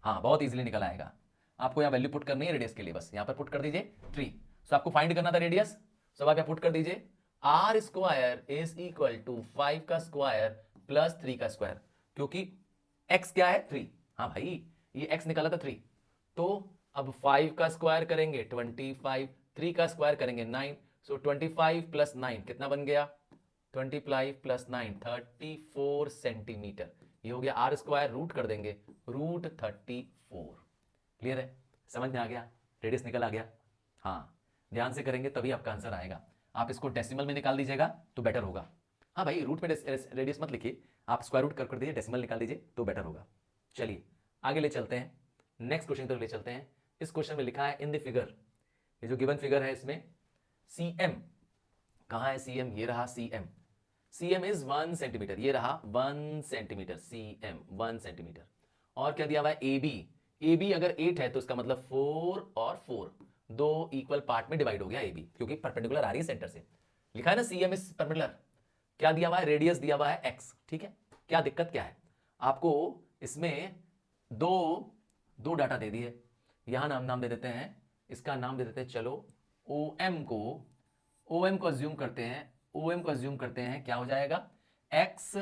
हाँ बहुत इजीली निकल आएगा। आपको यहाँ वैल्यू पुट करनी है रेडियस के लिए, बस यहाँ पर पुट कर दीजिए 3। सो आपको फाइंड करना था रेडियस, सब आप यहाँ पुट कर दीजिए, R square is equal to 5 का स्क्वायर प्लस 3 का स्क्वायर, क्योंकि x क्या है 3। हाँ भाई, ये x निकाला था 3, तो अब 5 का स्क्वायर करेंगे 25, 3 का स्क्वायर करेंगे 9, सो 25 प्लस 9 कितना बन गया, 25 प्लस 9 34 सेंटीमीटर। ये हो गया आर स्क्वायर, रूट कर देंगे, रूट 34। क्लियर है, समझ में आ गया, रेडियस निकल आ गया। हाँ, ध्यान से करेंगे तभी आपका आंसर आएगा। आप इसको डेसिमल में निकाल दीजिएगा तो बेटर होगा। हाँ भाई, रूट में रेडियस मत लिखिए, आप स्क्वायर रूट कर दीजिए, डेसिमल निकाल दीजिए तो बेटर होगा। चलिए आगे ले चलते हैं, नेक्स्ट क्वेश्चन तक ले चलते हैं। इस क्वेश्चन में लिखा है इन द फिगर, ये जो गिवन फिगर है इसमें cm, कहाँ है cm, ये रहा cm इज 1 सेंटीमीटर, ये रहा 1 सेंटीमीटर, cm 1 सेंटीमीटर। और क्या दिया हुआ है AB अगर 8 है तो इसका मतलब 4 और 4 दो इक्वल पार्ट में डिवाइड हो गया AB, क्योंकि परपेंडिकुलर आ रही है सेंटर से। लिखा है ना cm इज परपेंडिकुलर। क्या दिया हुआ है, रेडियस दिया हुआ है x। ठीक है, क्या दिक्कत क्या है, आपको इसमें दो डाटा दे दिए, यहां नाम दे देते हैं, इसका नाम दे देते हैं, चलो OM को अज्यूम करते हैं, क्या हो जाएगा x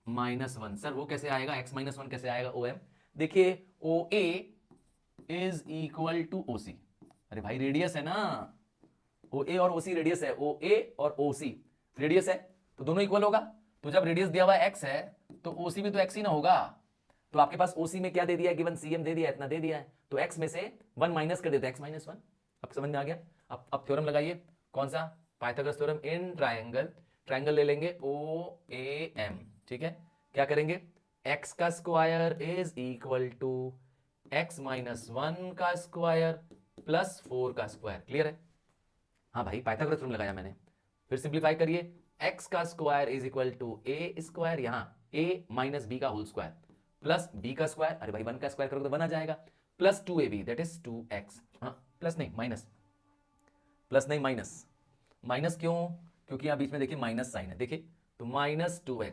माइनस 1। सर वो कैसे आएगा, x माइनस 1 कैसे आएगा OM, देखिए OA is equal to OC। अरे भाई रेडियस है ना, OA और OC रेडियस है, OA और OC रेडियस है, तो दोनों इक्वल होगा। तो जब रेडियस दिया हुआ x है तो OC भी तो x ही ना होगा। तो आपके पास OC में क्या दे दिया है, गिवन cm दे दिया है, इतना दे दिया है, तो x में से 1 माइनस कर देते हैं, x माइनस 1। अब समझ में आ गया। अब थ्योरम लगाइए, कौन सा, पाइथागोरस थ्योरम इन ट्रायंगल ले लेंगे OAM। ठीक है, क्या करेंगे, x का square is equal to x minus 1 का स्क्वायर प्लस 4 का स्क्वायर। क्लियर है, हाँ भाई पाइथागोरस थ्योरम लगाया मैंने। फिर सिंप्लीफाई करिए, x का square is equal to a square, यहां a माइनस b का होल स्क्वायर प्लस b का स्क्वायर, अरे भाई 1 का स्क्वायर करोगे तो 1 आ जाएगा, plus 2ab that is 2x। हाँ प्लस नहीं माइनस क्यों, क्योंकि यहां बीच में देखिए माइनस साइन है, देखिए तो माइनस 2x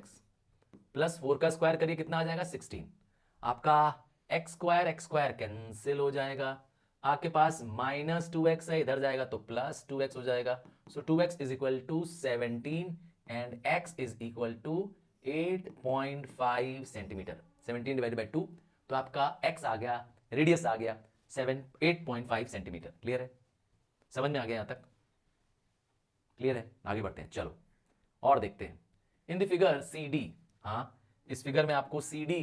प्लस 4 का स्क्वायर करिए कितना आ जाएगा 16। आपका x स्क्वायर कैंसिल हो जाएगा। आपके पास -2x है, इधर जाएगा तो +2x हो जाएगा। So 2x is equal to 17 and x is equal to 8.5 centimetre. 17 divided by 2, तो आपका x आ गया, रेडियस आ गया 8.5 सेंटीमीटर। क्लियर है? समझ में आ गया यहां तक? क्लियर है? आगे बढ़ते हैं, चलो और देखते हैं। In the figure C D, हाँ इस फिगर में आपको सी डी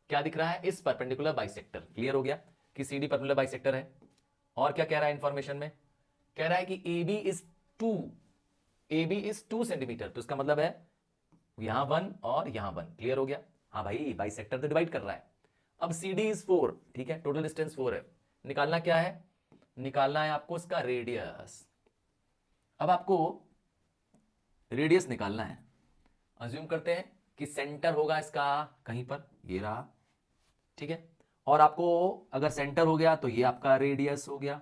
क्या दिख रहा है? इस परपेंडिकुलर बाइसेक्टर। क्लियर हो गया कि सी डी परपेंडिकुलर बाइसेक्टर है। और क्या कह रहा है इंफॉर्मेशन में? कह रहा है कि ए बी इज 2 सेंटीमीटर। तो इसका मतलब है यहां 1 और यहां 1। क्लियर हो गया? हाँ भाई, बाइसेक्टर तो डिवाइड कर रहा है। अब सी डी इज 4, ठीक है, टोटल डिस्टेंस 4 है। निकालना क्या है? निकालना है आपको इसका रेडियस। अब आपको रेडियस निकालना है। अज्यूम करते हैं कि सेंटर होगा इसका कहीं पर, ये रहा, ठीक है। और आपको अगर सेंटर हो गया तो ये आपका रेडियस हो गया,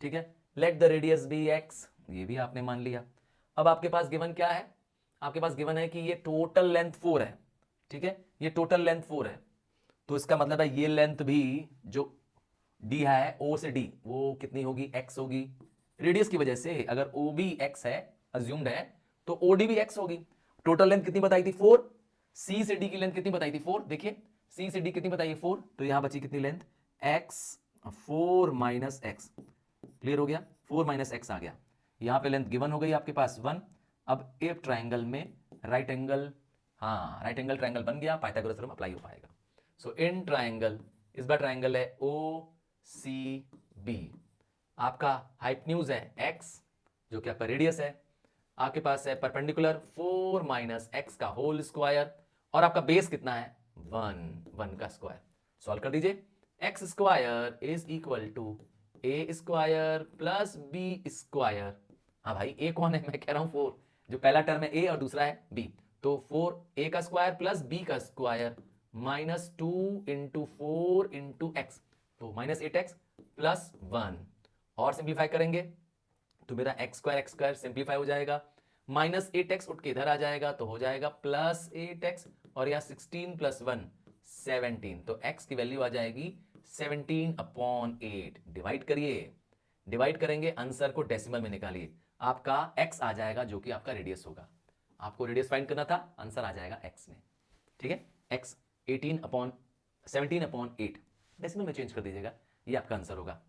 ठीक है। Let the radius be X, ये भी आपने मान लिया। अब आपके पास गिवन क्या है? आपके पास गिवन है कि ये टोटल लेंथ 4 है, ठीक है, ये टोटल लेंथ 4 है। तो इसका मतलब है ये लेंथ भी जो डी है ओ से डी, वो कितनी होगी? एक्स होगी। रेडियस की वजह से अगर ओ बी एक्स है, अज्यूम्ड है, तो ओ डी भी एक्स होगी। टोटल लेंथ कितनी बताई थी? 4। सी से डी की लेंथ कितनी बताई थी? 4। देखिए सी से डी कितनी बताई? 4। तो यहां बची कितनी length? X 4 minus x. Clear हो गया? 4 माइनस एक्स आ गया। यहां पे लेंथ गिवन हो गई आपके पास 1। अब एक ट्राइंगल में राइट एंगल, हाँ राइट एंगल ट्राइंगल बन गया, पाइथागोरस थ्योरम अप्लाई हो पाएगा। सो इन ट्राइंगल, इस बार ट्राइंगल है ओ सी बी। आपका हाइपोटेन्यूज है x, जो कि आपका रेडियस है। आपके पास है परपेंडिकुलर 4 माइनस एक्स का होल स्क्वायर, और आपका बेस कितना है? 1 का स्क्वायर। सॉल्व कर दीजिए। X square is equal to A square plus B square. हाँ भाई, ए कौन है? मैं कह रहा हूं 4, जो पहला टर्म है ए और दूसरा है बी। तो 4 ए का स्क्वायर प्लस बी का square minus 2 into 4 into x, तो -8x प्लस 1। और सिंप्लीफाई करेंगे तो मेरा एक्स स्क्वायर सिंप्लीफाई हो जाएगा। -8x उठ के इधर आ जाएगा तो हो जाएगा +8x, और यहाँ 16 प्लस 1 17। तो x की वैल्यू आ जाएगी 17/8। डिवाइड करिए, डिवाइड करेंगे, आंसर को डेसिमल में निकालिए, आपका x आ जाएगा जो कि आपका रेडियस होगा। आपको रेडियस फाइंड करना था, आंसर आ जाएगा x में, ठीक है। x 17/8 डेसिमल में चेंज कर दीजिएगा, ये आपका आंसर होगा।